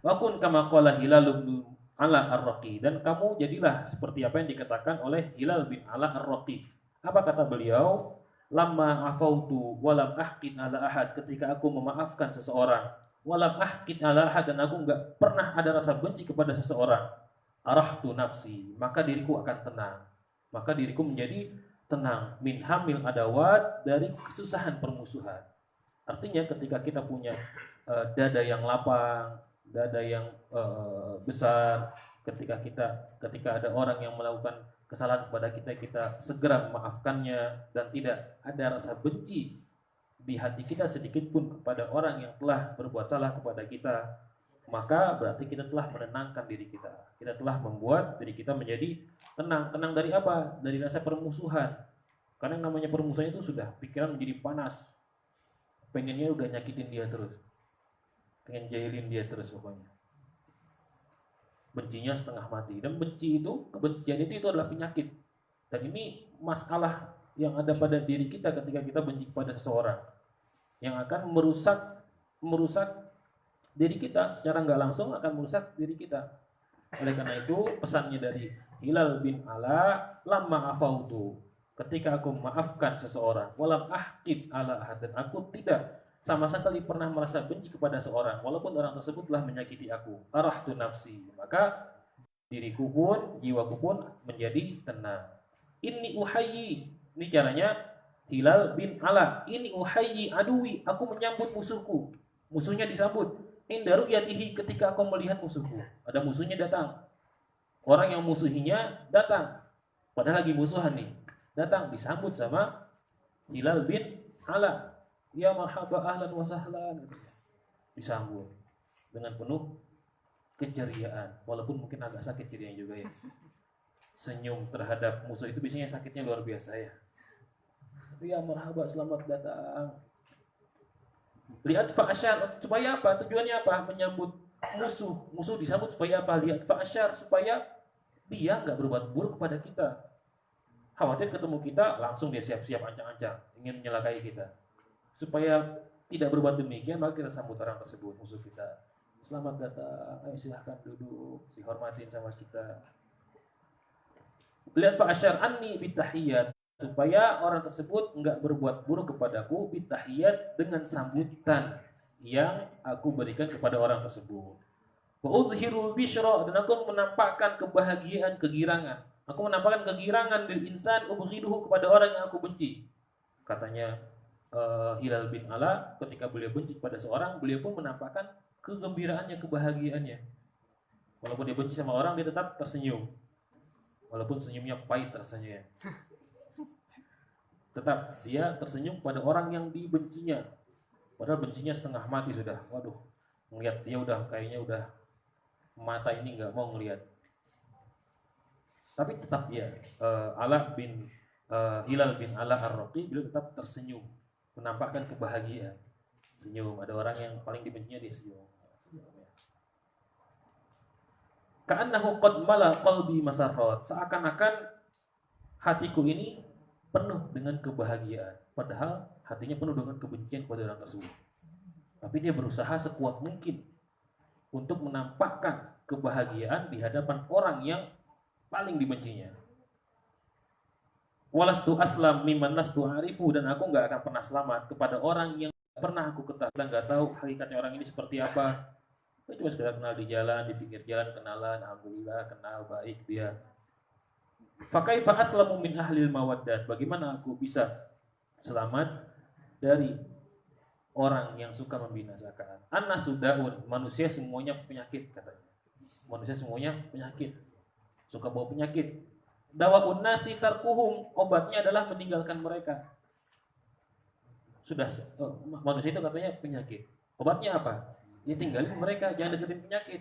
Wa kun kama qala Hilal bin Ala Ar-Raqi, dan kamu jadilah seperti apa yang dikatakan oleh Hilal bin Ala Ar-Raqi. Apa kata beliau? Lamma afautu walam ahqin ala ahad, ketika aku memaafkan seseorang, walam ahqin ala ahad, dan aku enggak pernah ada rasa benci kepada seseorang, arahtu nafsi, maka diriku akan tenang, maka diriku menjadi tenang, min hamil adawat, dari kesusahan permusuhan. Artinya ketika kita punya dada yang lapang, dada yang besar, ketika ada orang yang melakukan kesalahan kepada kita, kita segera memaafkannya dan tidak ada rasa benci di hati kita sedikit pun kepada orang yang telah berbuat salah kepada kita, maka berarti kita telah menenangkan diri kita. Kita telah membuat diri kita menjadi tenang. Tenang dari apa? Dari rasa permusuhan. Karena yang namanya permusuhan itu sudah pikiran menjadi panas. Pengennya udah nyakitin dia terus. Pengen jahilin dia terus pokoknya. Bencinya setengah mati. Dan benci itu, kebencian itu adalah penyakit. Dan ini masalah yang ada pada diri kita ketika kita benci kepada seseorang, yang akan merusak diri kita secara nggak langsung, akan merusak diri kita. Oleh karena itu pesannya dari Hilal bin Ala, lamma afautu, ketika aku memaafkan seseorang, walam ahqid ala ahad, dan aku tidak sama sekali pernah merasa benci kepada seorang walaupun orang tersebut telah menyakiti aku, arahtu nafsi, maka diriku pun, jiwaku pun menjadi tenang. Inni uhayyi, ini caranya Hilal bin Ala, ini uhayyi aduwi, aku menyambut musuhku. Musuhnya disambut. Inda ru'yatihi, ketika aku melihat musuhku. Ada musuhnya datang. Orang yang musuhinya datang. Padahal lagi musuhan nih. Datang disambut sama Hilal bin Ala, ya marhaba ahlan wa sahlan, disambut dengan penuh keceriaan, walaupun mungkin agak sakit cerianya juga ya. Senyum terhadap musuh itu biasanya sakitnya luar biasa ya. Ya marhaba, selamat datang. Lihat fa'asyar, supaya apa? Tujuannya apa? Menyambut musuh. Musuh disambut supaya apa? Lihat fa'asyar, supaya dia nggak berbuat buruk kepada kita. Khawatir ketemu kita, langsung dia siap-siap ancang-ancang, ingin menyelakai kita. Supaya tidak berbuat demikian, maka kita sambut orang tersebut, musuh kita. Selamat datang, ayo silahkan duduk, dihormatin sama kita. Lihat fa'asyar anni bitahiyat, supaya orang tersebut enggak berbuat buruk kepadaku, bitahiyat, dengan sambutan yang aku berikan kepada orang tersebut. Wa uzhirul bisyra, dan aku menampakkan kebahagiaan, kegirangan. Aku menampakkan kegirangan lil insan ubghiduhu, kepada orang yang aku benci. Katanya Hilal bin Ala, ketika beliau benci pada seorang, beliau pun menampakkan kegembiraannya, kebahagiaannya. Walaupun dia benci sama orang, dia tetap tersenyum. Walaupun senyumnya pahit rasanya ya. Tetap dia tersenyum pada orang yang dibencinya. Padahal bencinya setengah mati sudah. Waduh, ngelihat dia udah kayaknya udah mata ini nggak mau ngelihat. Tapi tetap dia Hilal bin Ala Ar-Raqi, beliau tetap tersenyum, menampakkan kebahagiaan. Senyum, ada orang yang paling dibencinya dia senyum. Ka'annahu qad mala qalbi masarrat, seakan-akan hatiku ini penuh dengan kebahagiaan, padahal hatinya penuh dengan kebencian kepada orang tersebut. Tapi dia berusaha sekuat mungkin untuk menampakkan kebahagiaan di hadapan orang yang paling dibencinya. Walastu aslam mimman lastu arifu, dan aku nggak akan pernah selamat kepada orang yang pernah aku ketahui, nggak tahu hakikatnya orang ini seperti apa. Saya cuma sekedar kenal di jalan, di pinggir jalan, kenalan, alhamdulillah kenal baik dia. Fakaifa aslamu min ahlil mawaddat, bagaimana aku bisa selamat dari orang yang suka membinasakan. Annasu daun, manusia semuanya penyakit katanya. Manusia semuanya penyakit, suka bawa penyakit. Dawaun nasi tarkuhum, obatnya adalah meninggalkan mereka. Sudah manusia itu katanya penyakit. Obatnya apa? Ya tinggalin mereka, jangan deketin penyakit.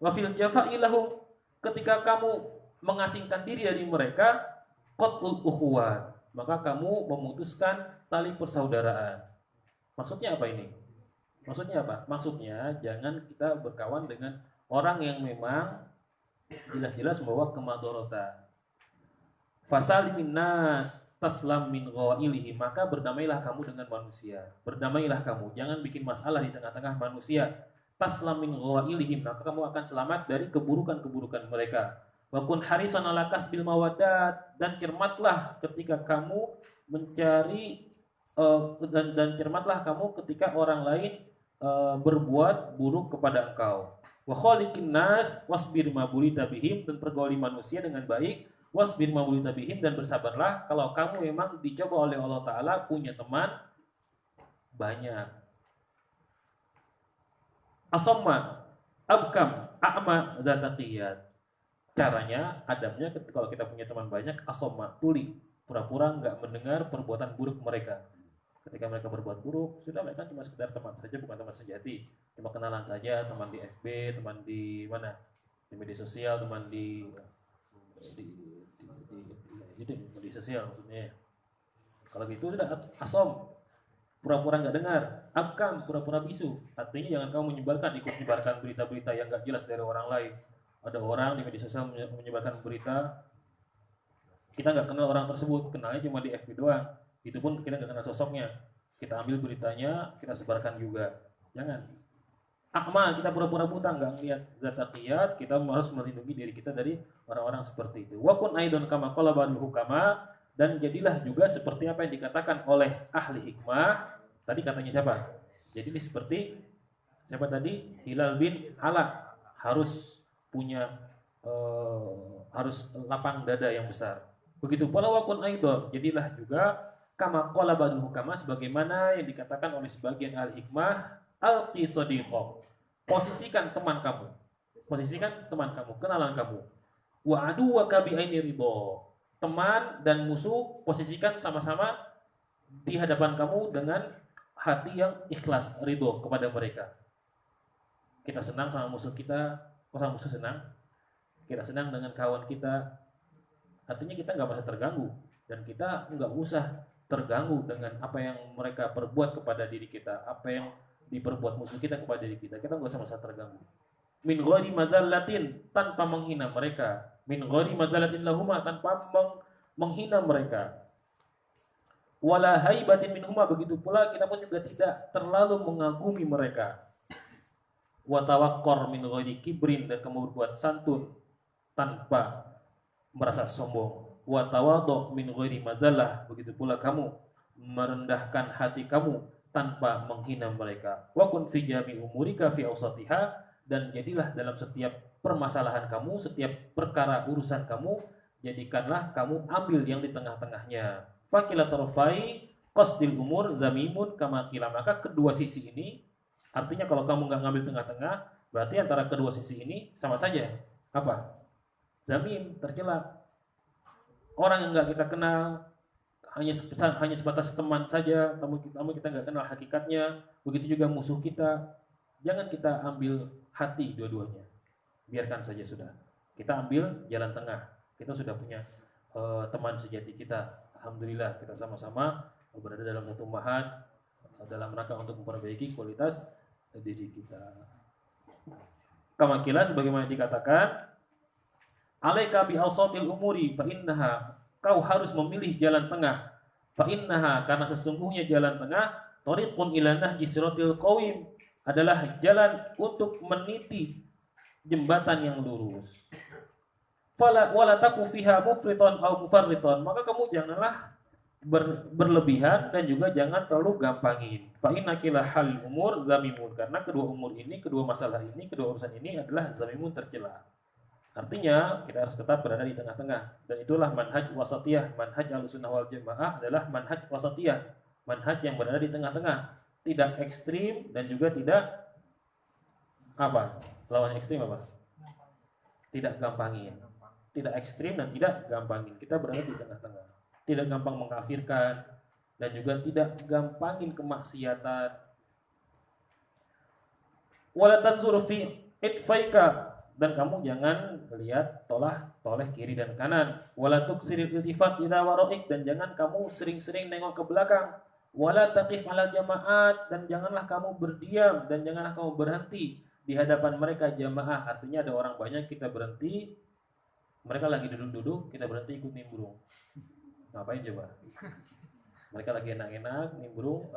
Wa fil jafa'i lahum, ketika kamu mengasingkan diri dari mereka, qat'ul ukhuwat, maka kamu memutuskan tali persaudaraan. Maksudnya apa ini? Maksudnya apa? Maksudnya jangan kita berkawan dengan orang yang memang jelas-jelas membawa kemadharatan. Fasalimin nas taslam min ghailihi, maka berdamailah kamu dengan manusia. Berdamailah kamu, jangan bikin masalah di tengah-tengah manusia. Taslam min ghailihi, maka kamu akan selamat dari keburukan-keburukan mereka. Wa kun harisan ala kasbil mawaddat, dan cermatlah ketika kamu mencari dan cermatlah kamu ketika orang lain berbuat buruk kepada engkau. Wa khaliqin nas wasbir ma bulita bihim, dan pergauli manusia dengan baik. Wasbir ma bulita bihim, dan bersabarlah kalau kamu memang dicoba oleh Allah Ta'ala punya teman banyak. Asamma abkam a'ma dzataqiyat, caranya, adabnya kalau kita punya teman banyak, asamma, tuli, pura-pura nggak mendengar perbuatan buruk mereka. Ketika mereka berbuat buruk, sudah mereka cuma sekedar teman saja, bukan teman sejati, cuma kenalan saja, teman di FB, teman di mana, di media sosial, teman di media sosial maksudnya. Kalau gitu sudah asom, pura-pura nggak dengar. Abkam, pura-pura bisu, artinya jangan kamu ikut menyebarkan berita-berita yang nggak jelas dari orang lain. Ada orang di media sosial menyebarkan berita, kita nggak kenal orang tersebut, kenalnya cuma di FB doang. Itu pun kita nggak kenal sosoknya. Kita ambil beritanya, kita sebarkan juga. Jangan. Akmal, kita pura-pura buta, nggak ngelihat zataqiyat, kita harus melindungi diri kita dari orang-orang seperti itu. Wa kun aidon kama qala ba'dul hukama, dan jadilah juga seperti apa yang dikatakan oleh ahli hikmah. Tadi katanya siapa? Jadi ini seperti siapa tadi? Hilal bin Ala, harus punya harus lapang dada yang besar. Begitu pula wa kun aidon, jadilah juga kama qala ba'dul hukama, sebagaimana yang dikatakan oleh sebagian ahli hikmah, alqi sadiqah, posisikan teman kamu, kenalan kamu. Wa aduwaka bi aini ridho, teman dan musuh posisikan sama-sama di hadapan kamu dengan hati yang ikhlas, ridho kepada mereka. Kita senang sama musuh kita, sama musuh senang. Kita senang dengan kawan kita, artinya kita nggak merasa terganggu, dan kita nggak usah terganggu dengan apa yang mereka perbuat kepada diri kita, apa yang diperbuat musuh kita kepada diri kita. Kita nggak usah merasa terganggu. Min ghairi mazallatin, tanpa menghina mereka. Min ghairi mazallatin lahuma, tanpa menghina mereka. Wala haibatin minhuma, begitu pula kita pun juga tidak terlalu mengagumi mereka. Wa tawaqqur min ghairi kibrin, dan kamu berbuat santun tanpa merasa sombong. Wa tawadhu min ghairi mazallah, begitu pula kamu merendahkan hati kamu tanpa menghina mereka. Wa kun fi jami umurika fi awsatiha, dan jadilah dalam setiap permasalahan kamu, setiap perkara urusan kamu, jadikanlah kamu ambil yang di tengah-tengahnya. Fakila tarfai qasdil umur zamimun kama qila, maka kedua sisi ini, artinya kalau kamu nggak ngambil tengah-tengah, berarti antara kedua sisi ini sama saja apa? Zamim, tercela. Orang yang nggak kita kenal, hanya sebatas teman saja, tamu kita nggak kenal hakikatnya. Begitu juga musuh kita, jangan kita ambil hati dua-duanya, biarkan saja sudah. Kita ambil jalan tengah. Kita sudah punya teman sejati kita. Alhamdulillah, kita sama-sama berada dalam satu mahat dalam rangka untuk memperbaiki kualitas diri kita. Kamakilah sebagaimana dikatakan, alaika bi awsatil umuri fa innaha, kau harus memilih jalan tengah. Fa innaha, karena sesungguhnya jalan tengah, tariqun ila nahji siratil qawim, adalah jalan untuk meniti jembatan yang lurus. Fala wala taku fiha mufriton au mufarriton, maka kamu janganlah berlebihan dan juga jangan terlalu gampangin. Fa innakila hal umur zamimun, karena kedua umur ini, kedua masalah ini, kedua urusan ini adalah zamimun, tercela. Artinya kita harus tetap berada di tengah-tengah, dan itulah manhaj wasatiyah. Manhaj Ahlussunnah wal Jamaah adalah manhaj wasatiyah, manhaj yang berada di tengah-tengah, tidak ekstrim dan juga tidak apa? Lawan ekstrim apa? Tidak gampangin. Tidak ekstrim dan tidak gampangin. Kita berada di tengah-tengah. Tidak gampang mengkafirkan dan juga tidak gampangin kemaksiatan. Wala tanzur fi itfaika, dan kamu jangan lihat toleh kiri dan kanan. Wala tuksiril iltifat ila waraik, dan jangan kamu sering-sering nengok ke belakang. Wala taqif ala jamaat, dan janganlah kamu berdiam dan janganlah kamu berhenti di hadapan mereka jamaah. Artinya ada orang banyak, kita berhenti, mereka lagi duduk-duduk, kita berhenti ikut nimbrung. Ngapain coba? Mereka lagi enak-enak nimbrung,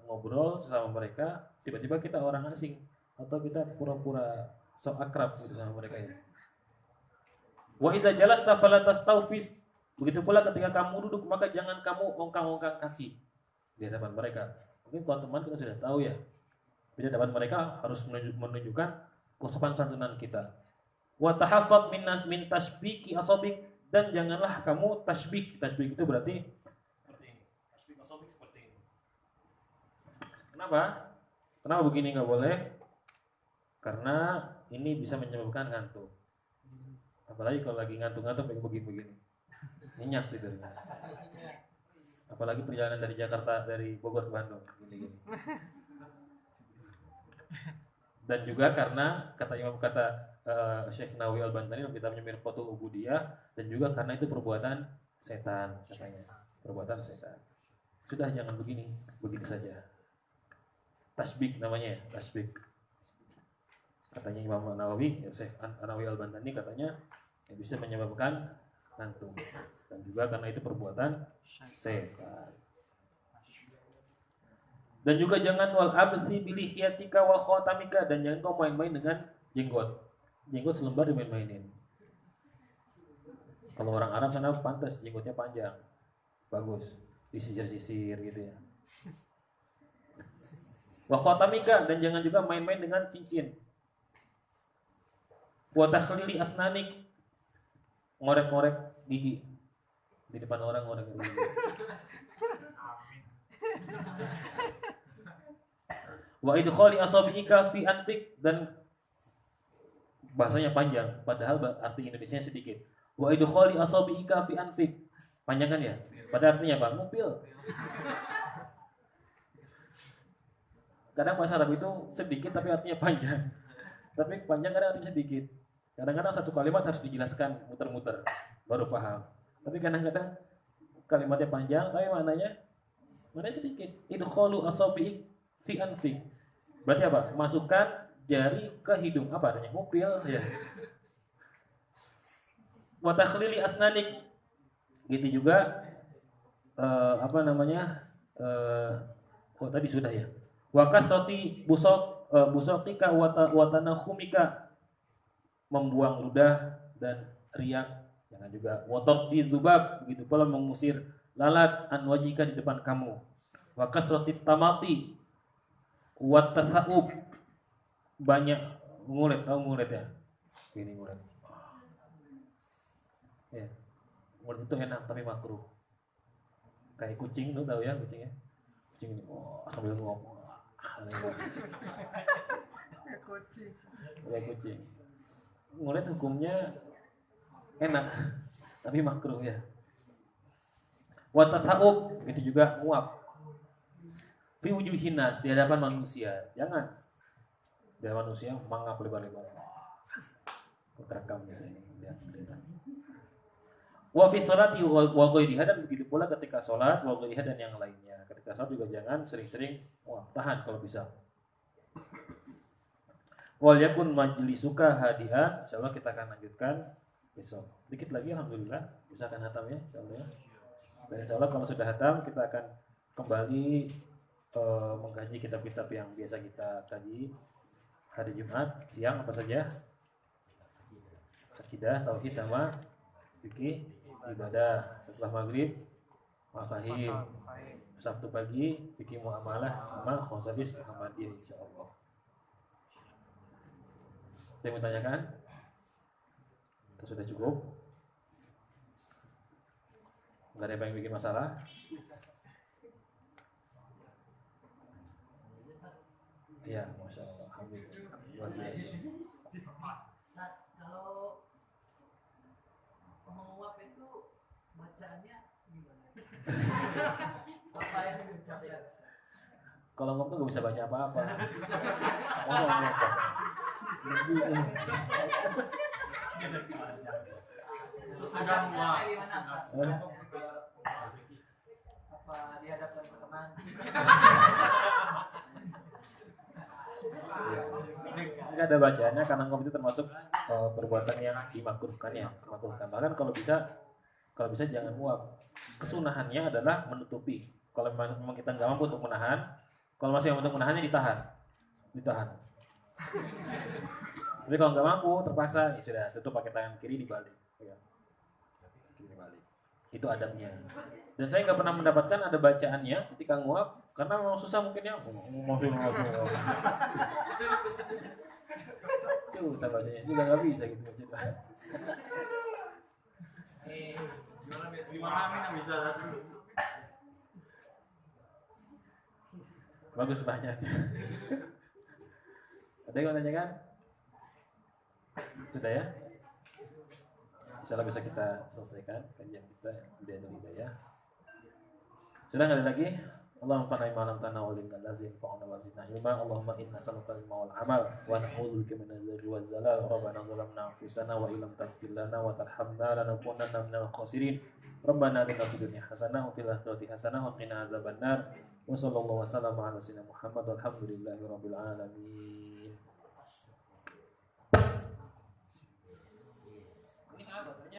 ngobrol sesama mereka, tiba-tiba kita orang asing, atau kita pura-pura sok akrab sama mereka ya. Wa idza jalasta fala tastawfis, begitu pula ketika kamu duduk, maka jangan kamu ongkang-ongkang kaki di hadapan mereka. Mungkin kalau teman kita sudah tahu ya, di hadapan mereka harus menunjukkan kesopan santunan kita. Wa tahaffad min tasbiki asabik, dan janganlah kamu tasbik. Tasbik itu berarti seperti ini. Tasbik asabik seperti ini. Kenapa? Kenapa begini nggak boleh? Karena ini bisa menyebabkan ngantuk. Apalagi kalau lagi ngantuk-ngantuk begini-begini. Nyenyak tidurnya. Apalagi perjalanan dari Jakarta, dari Bogor ke Bandung gini-gini. Dan juga karena kata Syekh Nawawi Al-Bantani dalam kitabnya Mirqatul Ubudiyah, dan juga karena itu perbuatan setan katanya. Perbuatan setan. Sudah, jangan begini saja. Tasbik namanya, tasbik. Katanya Imam Nawawi, Syekh Nawawi Al-Bantani katanya bisa menyebabkan ngantuk. Dan juga karena itu perbuatan setan. Dan juga jangan wal abthi bilihiyatika wa khatamika, dan jangan kau main-main dengan jenggot. Jenggot selembar dimain-mainin. Kalau orang Arab sana pantas jenggotnya panjang, bagus, disisir-sisir gitu ya. Wa khatamika, dan jangan juga main-main dengan cincin. Wa takhlili asnanik, ngorek-ngorek gigi di depan orang, ngorek gigi. Wa idkhali asabi'ika fi anfik, dan bahasanya panjang, padahal arti Indonesianya sedikit. Wa idkhali asabi'ika fi anfik, panjang kan ya? Pada artinya apa? Ngupil. Kadang bahasa Arab itu sedikit tapi artinya panjang. Tapi panjang kadang artinya sedikit. Kadang-kadang satu kalimat harus dijelaskan muter-muter baru paham. Tapi kadang-kadang kalimatnya panjang tapi maknanya sedikit. Idkhulu asabi'ik fi anfik. Berarti apa? Masukkan jari ke hidung. Apa artinya? Ngupil ya. Wa takhlili asnanik. Gitu juga oh tadi sudah ya. Wa kasrati busotika wa tanahumika, membuang ludah dan riak. Jangan juga watar di zubab, begitu pula mengusir lalat an wajika di depan kamu. Wa kasrati tamati wa tasaub, banyak ngulet. Tahu ngulet ya? Ini ngulet. Ya. Ngulet itu enak tapi makruh. Kayak kucing tuh, tahu ya kucingnya? Kucing ini sambil ngomong. Kayak kucing. Ngulet hukumnya enak tapi makruh ya. Wa tasaub, gitu juga nguap. Fi wujuhin nas, di hadapan manusia. Jangan di hadapan manusia mangap lebar-lebar. Terekam misalnya. Wa fi sholati wa ghairiha, dan begitu pula ketika sholat, wa ghairiha dan yang lainnya. Ketika sholat juga jangan sering-sering tahan kalau bisa. Wal yakun majlisuka hadian. Insyaallah kita akan lanjutkan besok. Dikit lagi alhamdulillah bisa akan hatam ya insyaallah. Dan insyaallah kalau sudah hatam kita akan kembali mengkaji kitab-kitab yang biasa kita kaji hari Jumat siang. Apa saja? Akidah, tauhid sama fikih, ibadah. Setelah maghrib mafahim. Sabtu pagi fikih muamalah sama khosabis Muhammadiyah insyaallah. Ada yang mau tanyakan? Itu sudah cukup? Enggak ada yang bikin masalah? Iya, masya Allah, alhamdulillah, luar biasa. Nah, kalau menguap itu bacaannya gimana? Apa yang diucapkan? Kalau ngomong tuh gak bisa baca apa-apa. Sesudah muak. Apa dihadapkan ke teman? Tidak ada bacaannya karena ngomong itu termasuk perbuatan yang dimakruhkan ya, dimakruhkan. Bahkan kalau bisa jangan muap. Kesunahannya adalah menutupi. Kalau memang kita nggak mampu untuk menahan, kalau masih mampu untuk menahannya ditahan. Tapi kalau nggak mampu terpaksa, ya sudah tutup pakai tangan kiri dibalik. Ya. Kiri dibalik. Itu adabnya. Dan saya nggak pernah mendapatkan ada bacaannya ketika nguap karena memang susah mungkin ya. Susah bacanya, juga nggak bisa gitu coba. Gimana bisa? Bagus banyak. Ada yang mau tanyakan? Sudah ya? Insyaallah bisa kita selesaikan kajian kita Hidayah. Sudah nggak ada lagi? Allahumma fa'na ma lam tana wa limna lazim fa'na wa zidna ilma. Allahumma inna nas'aluka al-ilma wal amal wa na'udzu bika min adh-dharri waz zalal. Rabbana zalamna anfusana wa illam taghfir lana wa tarhamna lanakunanna minal khasirin. Rabbana atina fid dunya hasanah wa fil akhirati hasanah wa qina adzabannar. Wa sallallahu wa sallama ala sayyidina Muhammad walhamdulillahi rabbil alamin.